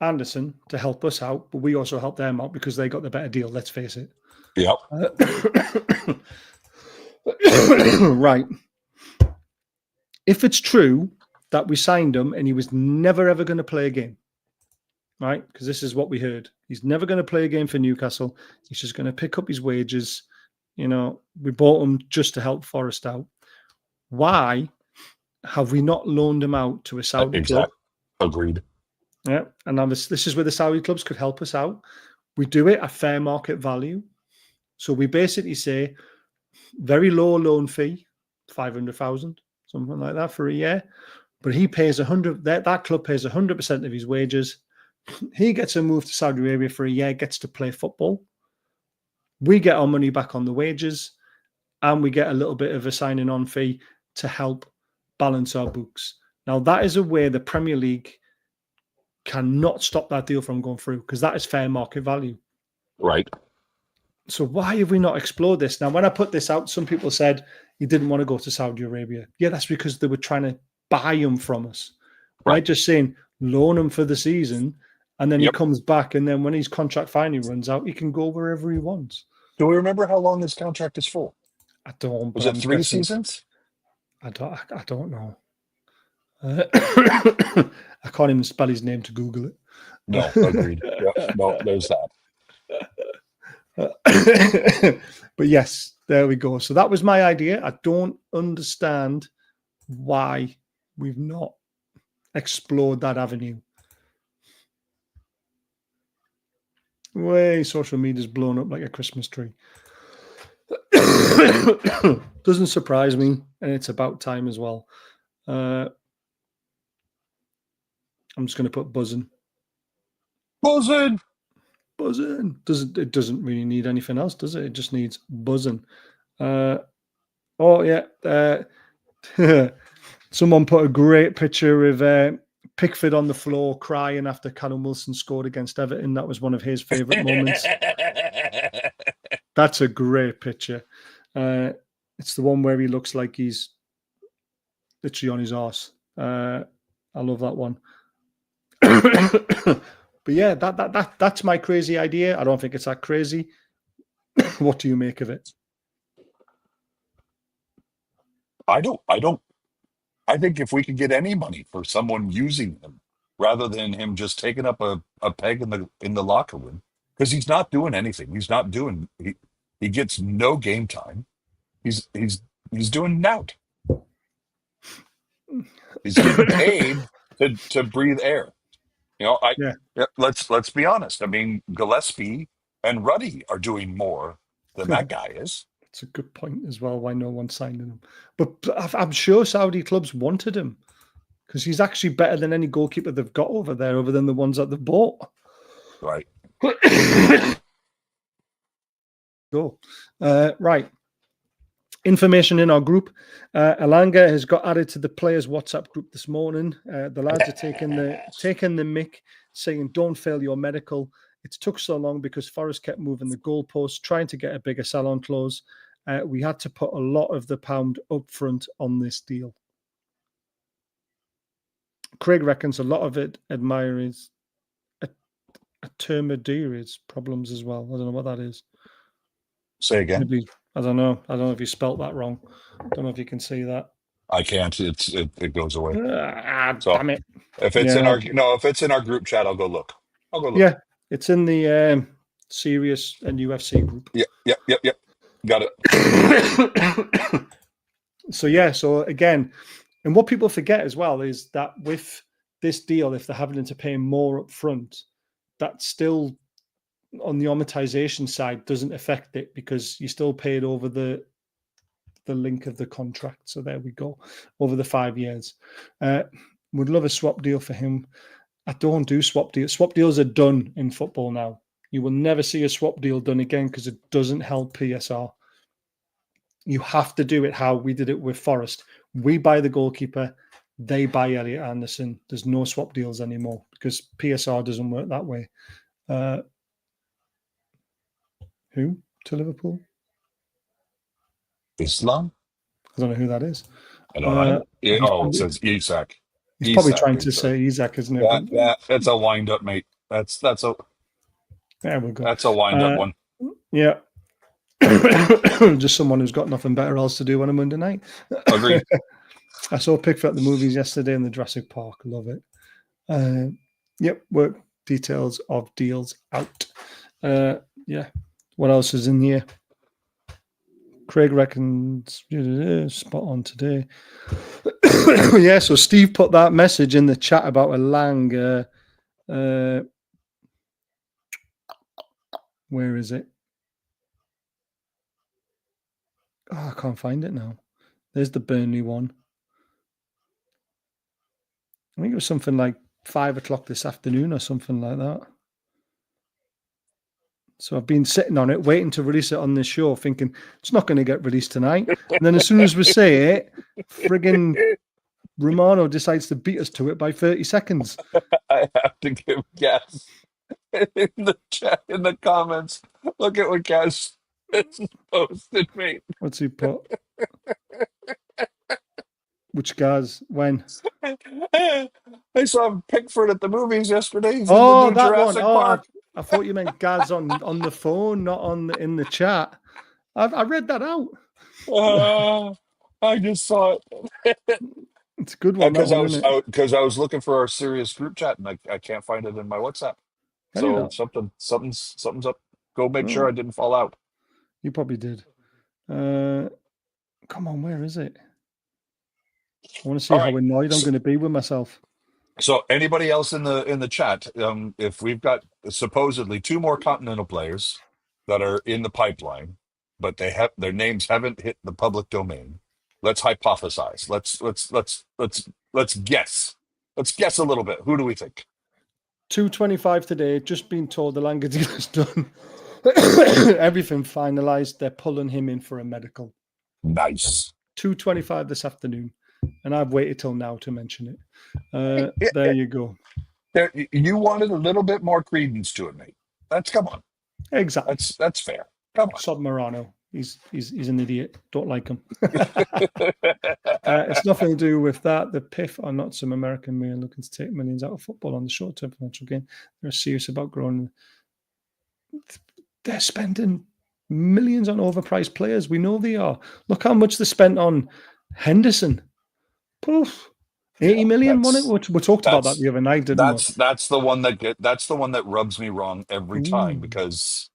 Anderson to help us out, but we also helped them out because they got the better deal, let's face it. Yep. Right. If it's true that we signed him and he was never, ever going to play a game, right? Because this is what we heard. He's never going to play a game for Newcastle. He's just going to pick up his wages. We bought him just to help Forest out. Why have we not loaned him out to a Saudi club? Agreed. Yeah, and this is where the Saudi clubs could help us out. We do it at fair market value. So we basically say very low loan fee, 500,000, something like that for a year. But he pays 100. That club pays 100% of his wages. He gets a move to Saudi Arabia for a year, gets to play football. We get our money back on the wages, and we get a little bit of a signing on fee to help balance our books. Now, that is a way the Premier League cannot stop that deal from going through, because that is fair market value. Right. So why have we not explored this? Now, when I put this out, some people said he didn't want to go to Saudi Arabia. Yeah, that's because they were trying to buy him from us. Right? Just saying, loan him for the season, and then he comes back, and then when his contract finally runs out, he can go wherever he wants. Do we remember how long his contract is for? I don't. Was it 3 seasons? I don't know. I can't even spell his name to Google it. No, agreed. No, there's that. But yes, there we go. So that was my idea. I don't understand why we've not explored that avenue. Way social media's blown up like a Christmas tree. Doesn't surprise me, and it's about time as well. I'm just going to put buzzing. Buzzing. It doesn't really need anything else, does it? It just needs buzzing. Someone put a great picture of Pickford on the floor crying after Callum Wilson scored against Everton. That was one of his favourite moments. That's a great picture. It's the one where he looks like he's literally on his arse. I love that one. But yeah, that's my crazy idea. I don't think it's that crazy. What do you make of it? I think if we could get any money for someone using him rather than him just taking up a peg in the locker room, because he's not doing anything. He's not doing. He gets no game time. He's doing nout. He's getting paid to breathe air. You know, let's be honest. I mean, Gillespie and Ruddy are doing more than that guy is. It's a good point as well, why no one's signing him. But I'm sure Saudi clubs wanted him because he's actually better than any goalkeeper they've got over there, other than the ones that they've bought. Right. Go. Right. Information in our group. Alanga has got added to the players' WhatsApp group this morning. The lads are taking the mick, saying, don't fail your medical. It took so long because Forest kept moving the goalposts, trying to get a bigger sell-on clause. We had to put a lot of the pound up front on this deal. Craig reckons a lot of it admires Termadiris problems as well. I don't know what that is. Say again. Maybe, I don't know. I don't know if you spelt that wrong. I don't know if you can see that. I can't. It goes away. So, damn it. If it's if it's in our group chat, I'll go look. Yeah, it's in the Serious and UFC group. Yep. Got it. So again, and what people forget as well is that with this deal, if they're having to pay more up front, that still on the amortization side doesn't affect it because you still paid over the link of the contract. So there we go, over the 5 years. Would love a swap deal for him. I don't do swap deals. Swap deals are done in football now. You will never see a swap deal done again because it doesn't help PSR. You have to do it how we did it with Forest. We buy the goalkeeper, they buy Elliot Anderson. There's no swap deals anymore because PSR doesn't work that way. Who to Liverpool? Islam? I don't know who that is. I don't know. It says Isak. He's probably trying to say Isak, isn't it? Yeah, that's a wind up, mate. That's a. There we go. That's a wind up one. Yeah. Just someone who's got nothing better else to do on a Monday night. Agreed. I saw Pickford at the movies yesterday in the Jurassic Park. Love it. Yep. Work details of deals out. Yeah. What else is in here? Craig reckons spot on today. Yeah, so Steve put that message in the chat about Alanga. Where is it? Oh, I can't find it now. There's the Burnley one. I think it was something like 5 o'clock this afternoon or something like that. So I've been sitting on it, waiting to release it on this show, thinking it's not going to get released tonight. And then as soon as we say it, friggin' Romano decides to beat us to it by 30 seconds. I have to give Gaz in the chat, in the comments. Look at what Gaz posted, mate. What's he put? Which Gaz? When? I saw Pickford at the movies yesterday. He's that Jurassic one. Park. I thought you meant Gaz on the phone, not in the chat. I read that out. I just saw it. It's a good one. Because I was looking for our serious group chat and I can't find it in my WhatsApp. So something's up. Go make sure I didn't fall out. You probably did. Come on, where is it? I want to see how annoyed I'm going to be with myself. So anybody else in the chat, if we've got supposedly 2 more Continental players that are in the pipeline, but their names haven't hit the public domain, let's hypothesize. Let's guess. Let's guess a little bit. Who do we think? 2:25 today. Just been told the Langa deal is done. Everything finalised. They're pulling him in for a medical. Nice. 2:25 this afternoon. and I've waited till now to mention it. There you go. You wanted a little bit more credence to it, mate. Come on. Exactly. That's fair. Come on. Sod Morano. He's an idiot. Don't like him. It's nothing to do with that. The PIF are not some American man looking to take millions out of football on the short-term financial gain. They're serious about growing. They're spending millions on overpriced players. We know they are. Look how much they spent on Henderson. Poof. 80 million, wasn't it? We talked about that the other night, didn't we? That's the one that rubs me wrong every time, because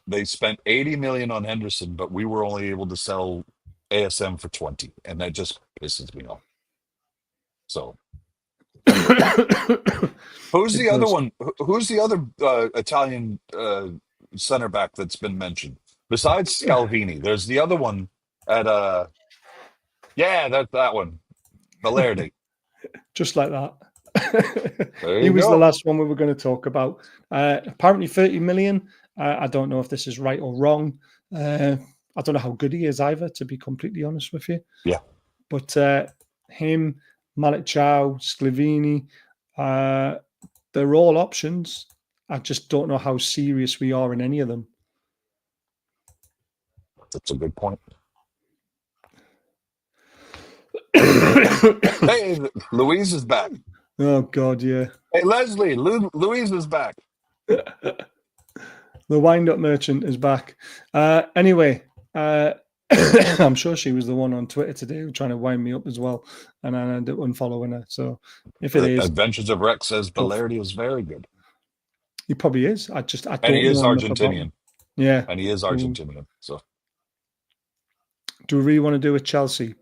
they spent 80 million on Henderson, but we were only able to sell ASM for 20, and that just pisses me off. So who's the other one? Who's the other Italian center back that's been mentioned besides Scalvini? There's the other one at that one, Valerdi. Just like that. He was the last one we were going to talk about. Apparently 30 million. I don't know if this is right or wrong. I don't know how good he is either, to be completely honest with you. Yeah. But him, Malik Chow, Scalvini, they're all options. I just don't know how serious we are in any of them. That's a good point. Hey, Louise is back. Oh, God, yeah. Hey, Leslie, Louise is back. The wind-up merchant is back. Anyway, I'm sure she was the one on Twitter today trying to wind me up as well, and I ended up unfollowing her. So if it is... Adventures of Rex says Valerdi is very good. He probably is. I don't know. And he is Argentinian. Yeah. And he is Argentinian. So, do we really want to do with Chelsea?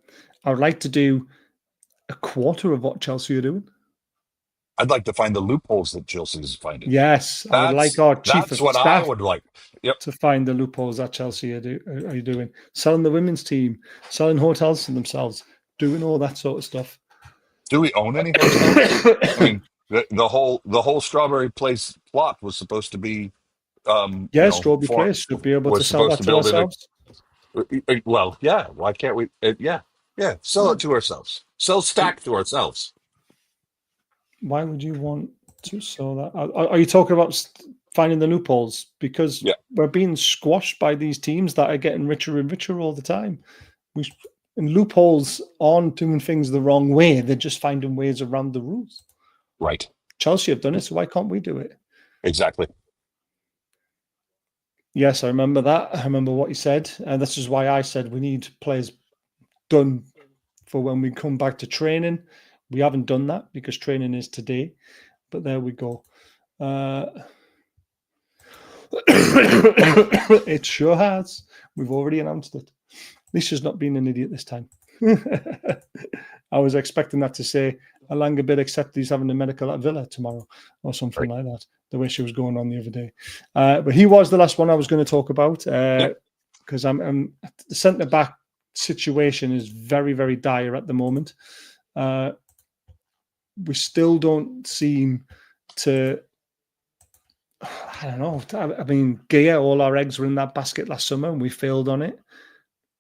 I would like to do a quarter of what Chelsea are doing. I'd like to find the loopholes that Chelsea's finding. Yes, I would like our chief of staff I would like. Yep. To find the loopholes that Chelsea are doing. Selling the women's team, selling hotels to themselves, doing all that sort of stuff. Do we own any hotels? I mean, the whole Strawberry Place plot was supposed to be. Strawberry Place should be able to sell that to ourselves. Well, yeah. Why can't we? Yeah. Sell it to ourselves. Sell Stack to ourselves. Why would you want to sell that? Are you talking about finding the loopholes? Because we're being squashed by these teams that are getting richer and richer all the time. And loopholes aren't doing things the wrong way. They're just finding ways around the rules. Right. Chelsea have done it, so why can't we do it? Exactly. Yes, I remember that. I remember what you said. And this is why I said we need players done for when we come back to training. We haven't done that because training is today. But there we go. It sure has. We've already announced it. Alicia's not being an idiot this time. I was expecting that to say Alanga bid accept he's having a medical at Villa tomorrow or something like that, the way she was going on the other day. But he was the last one I was going to talk about because the centre-back situation is very, very dire at the moment. We still don't seem to... I don't know. I mean, Gia, all our eggs were in that basket last summer and we failed on it.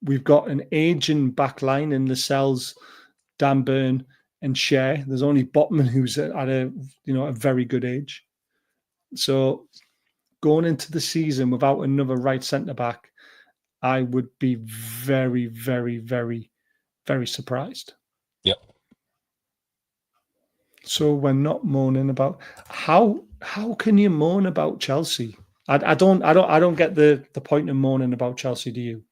We've got an aging back line in Lascelles, Dan Burn, and Cher. There's only Botman who's at a very good age. So going into the season without another right centre back, I would be very, very, very, very surprised. Yep. So we're not moaning about how can you moan about Chelsea? I don't get the point of moaning about Chelsea, do you?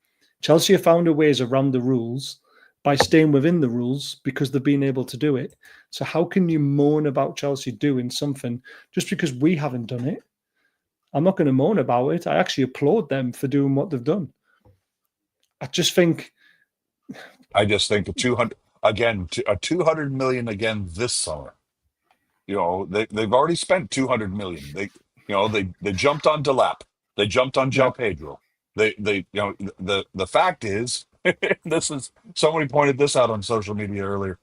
Chelsea have found a ways around the rules by staying within the rules because they've been able to do it. So how can you moan about Chelsea doing something just because we haven't done it? I'm not going to moan about it. I actually applaud them for doing what they've done. I just think a 200 million again this summer. They've already spent 200 million. They jumped on Delap. They jumped on João Pedro. The fact is, somebody pointed this out on social media earlier.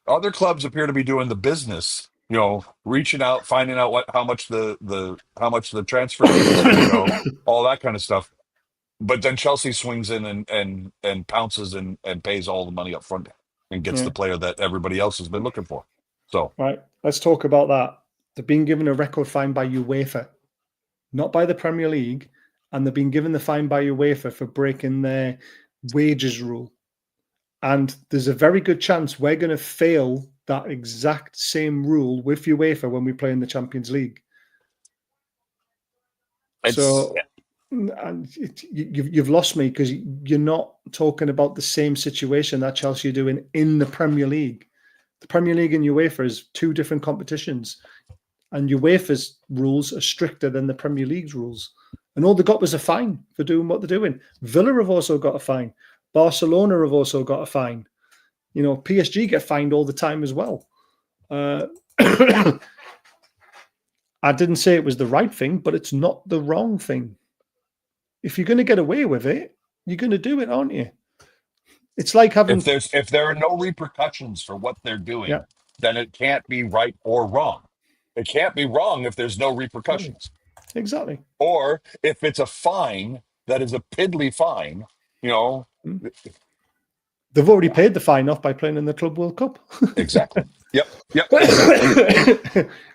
Other clubs appear to be doing the business. Reaching out, finding out how much the transfer is, all that kind of stuff. But then Chelsea swings in and pounces and pays all the money up front. and gets the player that everybody else has been looking for. So, right, let's talk about that. They're being given a record fine by UEFA, not by the Premier League, and they're being given the fine by UEFA for breaking their wages rule. And there's a very good chance we're going to fail that exact same rule with UEFA when we play in the Champions League. And you've lost me because you're not talking about the same situation that Chelsea are doing in the Premier League. The Premier League and UEFA is two different competitions, and UEFA's rules are stricter than the Premier League's rules. And all they got was a fine for doing what they're doing. Villa have also got a fine. Barcelona have also got a fine. You know, PSG get fined all the time as well. I didn't say it was the right thing, but it's not the wrong thing. If you're going to get away with it, you're going to do it, aren't you? It's like having... If there are no repercussions for what they're doing, then it can't be right or wrong. It can't be wrong if there's no repercussions. Exactly. Or if it's a fine that is a piddly fine, you know... They've already paid the fine off by playing in the Club World Cup. Exactly. Yep.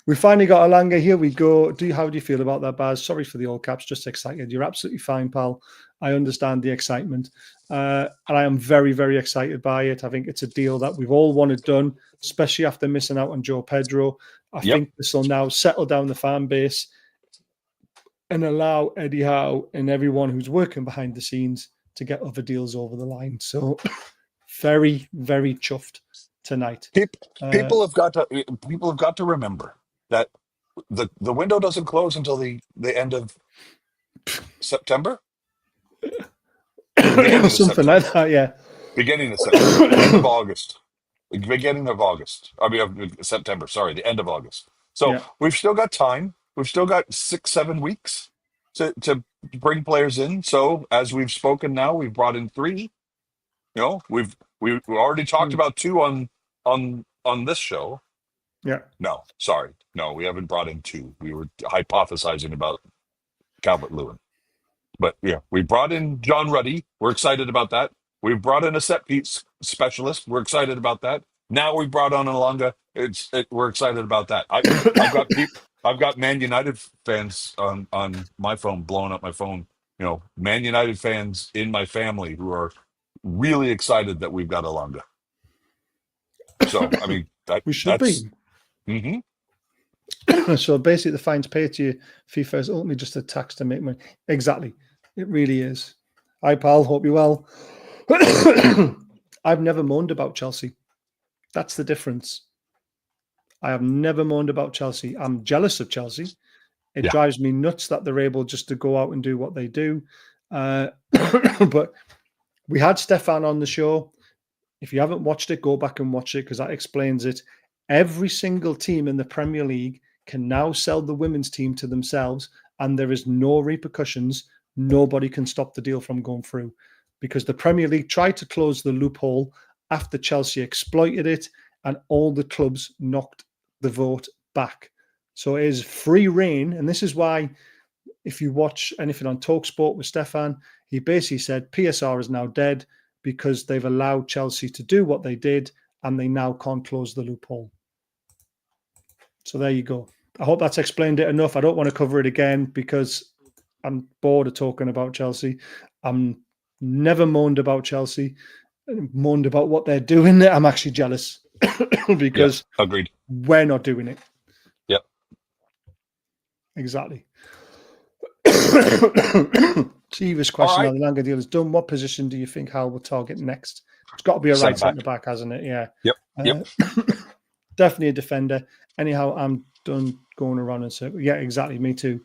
We finally got Alanga. Here we go. How do you feel about that, Baz? Sorry for the all caps, just excited. You're absolutely fine, pal. I understand the excitement. And I am very, very excited by it. I think it's a deal that we've all wanted done, especially after missing out on Joe Pedro. I think this will now settle down the fan base and allow Eddie Howe and everyone who's working behind the scenes to get other deals over the line. So very, very chuffed tonight. People have got to remember that the window doesn't close until the end of September. Something like that, yeah. Beginning of September, end of August. Beginning of August. I mean, of September, sorry, the end of August. So we've still got time. We've still got 6-7 weeks to bring players in. So as we've spoken now, we've brought in 3. You know, we've already talked about 2 on this show. Yeah. No, sorry. No, we haven't brought in 2. We were hypothesizing about Calvert-Lewin. But yeah, we brought in John Ruddy. We're excited about that. We've brought in a set piece specialist. We're excited about that. Now we brought on Alanga. We're excited about that. I've got Man United fans on my phone, blowing up my phone. You know, Man United fans in my family who are really excited that we've got Alanga. So I mean, we should be. Mm-hmm. So basically, the fines paid to you, FIFA is ultimately just a tax to make money. Exactly. It really is. Hi, pal. Hope you're well. I've never moaned about Chelsea. That's the difference. I have never moaned about Chelsea. I'm jealous of Chelsea. It drives me nuts that they're able just to go out and do what they do. But we had Stefan on the show. If you haven't watched it, go back and watch it because that explains it. Every single team in the Premier League can now sell the women's team to themselves, and there is no repercussions. Nobody can stop the deal from going through because the Premier League tried to close the loophole after Chelsea exploited it, and all the clubs knocked the vote back. So it is free reign, and this is why if you watch anything on TalkSport with Stefan, he basically said PSR is now dead because they've allowed Chelsea to do what they did, and they now can't close the loophole. So there you go. I hope that's explained it enough. I don't want to cover it again because I'm bored of talking about Chelsea. I'm never moaned about Chelsea, moaned about what they're doing. I'm actually jealous because agreed. We're not doing it. Yep. Exactly. Chiva's question on the Langa deal is done. What position do you think Hal will target next? It's got to be a right centre back, hasn't it? Yeah. Yep. Definitely a defender. Anyhow, I'm done going around and saying, yeah, exactly. Me too.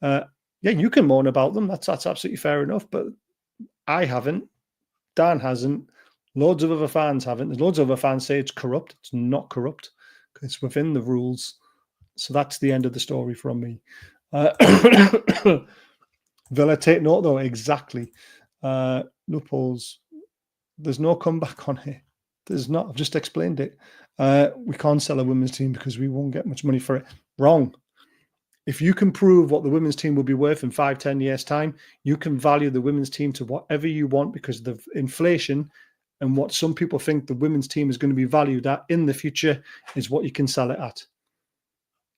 Yeah, you can moan about them. That's absolutely fair enough. But I haven't. Dan hasn't. Loads of other fans haven't. There's loads of other fans say it's corrupt. It's not corrupt. It's within the rules. So that's the end of the story from me. Villa take note, though. Exactly. Loopholes. There's no comeback on here. There's not. I've just explained it. We can't sell a women's team because we won't get much money for it. Wrong. If you can prove what the women's team will be worth in 5-10 years' time, you can value the women's team to whatever you want because the inflation and what some people think the women's team is going to be valued at in the future is what you can sell it at.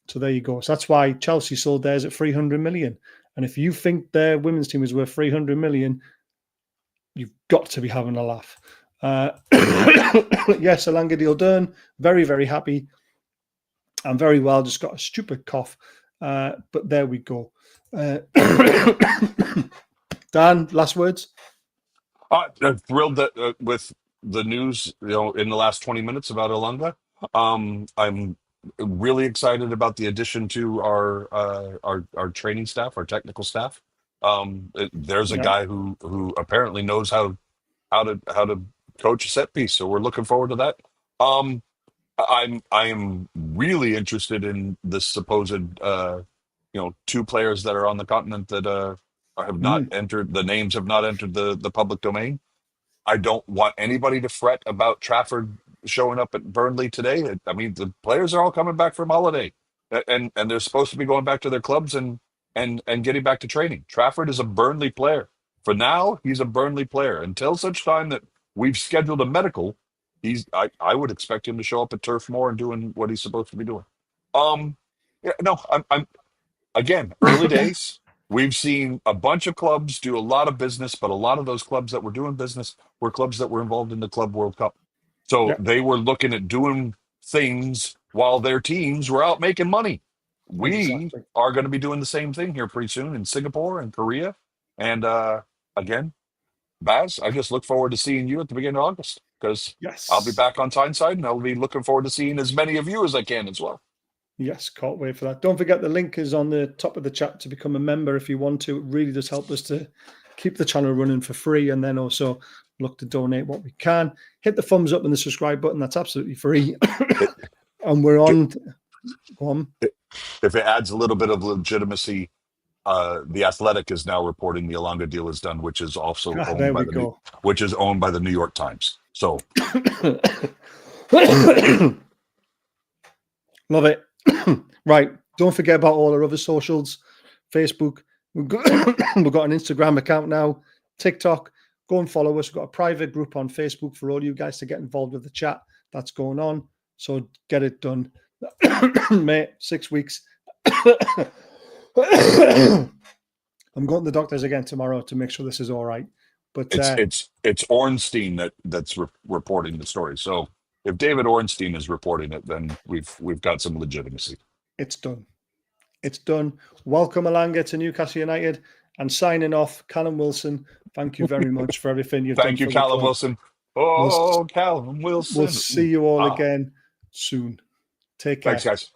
So there you go. So that's why Chelsea sold theirs at 300 million. And if you think their women's team is worth 300 million, you've got to be having a laugh. Yes, Alanga deal done. Very, very happy. I'm very well. Just got a stupid cough. But there we go. Dan, last words? I'm thrilled that with the news, in the last 20 minutes about Elanga. I'm really excited about the addition to our training staff, our technical staff. There's a guy who apparently knows how to coach a set piece, so we're looking forward to that. I am really interested in the supposed two players that are on the continent that have not entered. The names have not entered the public domain. I don't want anybody to fret about Trafford showing up at Burnley today. I mean, the players are all coming back from holiday, and they're supposed to be going back to their clubs and getting back to training. Trafford is a Burnley player. For now, he's a Burnley player. Until such time that we've scheduled a medical, I would expect him to show up at Turf Moor and doing what he's supposed to be doing. I'm again, early days. We've seen a bunch of clubs do a lot of business, but a lot of those clubs that were doing business were clubs that were involved in the Club World Cup. So they were looking at doing things while their teams were out making money. We are going to be doing the same thing here pretty soon in Singapore and Korea. And again, Baz, I just look forward to seeing you at the beginning of August, because I'll be back on Tyneside, and I'll be looking forward to seeing as many of you as I can as well. Yes, can't wait for that. Don't forget the link is on the top of the chat to become a member if you want to. It really does help us to keep the channel running for free, and then also look to donate what we can. Hit the thumbs up and the subscribe button. That's absolutely free. And we're on. Go on. If it adds a little bit of legitimacy, the Athletic is now reporting the Alanga deal is done, which is also owned by the New York Times. So love it. Right. Don't forget about all our other socials. Facebook. We've got an Instagram account now. TikTok. Go and follow us. We've got a private group on Facebook for all you guys to get involved with the chat that's going on. So get it done. Mate, 6 weeks. I'm going to the doctors again tomorrow to make sure this is all right. But it's Ornstein that's reporting the story. So if David Ornstein is reporting it, then we've got some legitimacy. It's done. It's done. Welcome, Alanga, to Newcastle United. And signing off, Callum Wilson. Thank you very much for everything you've done. Thank you, Callum Wilson. Callum Wilson. We'll see you all again soon. Take care. Thanks, guys.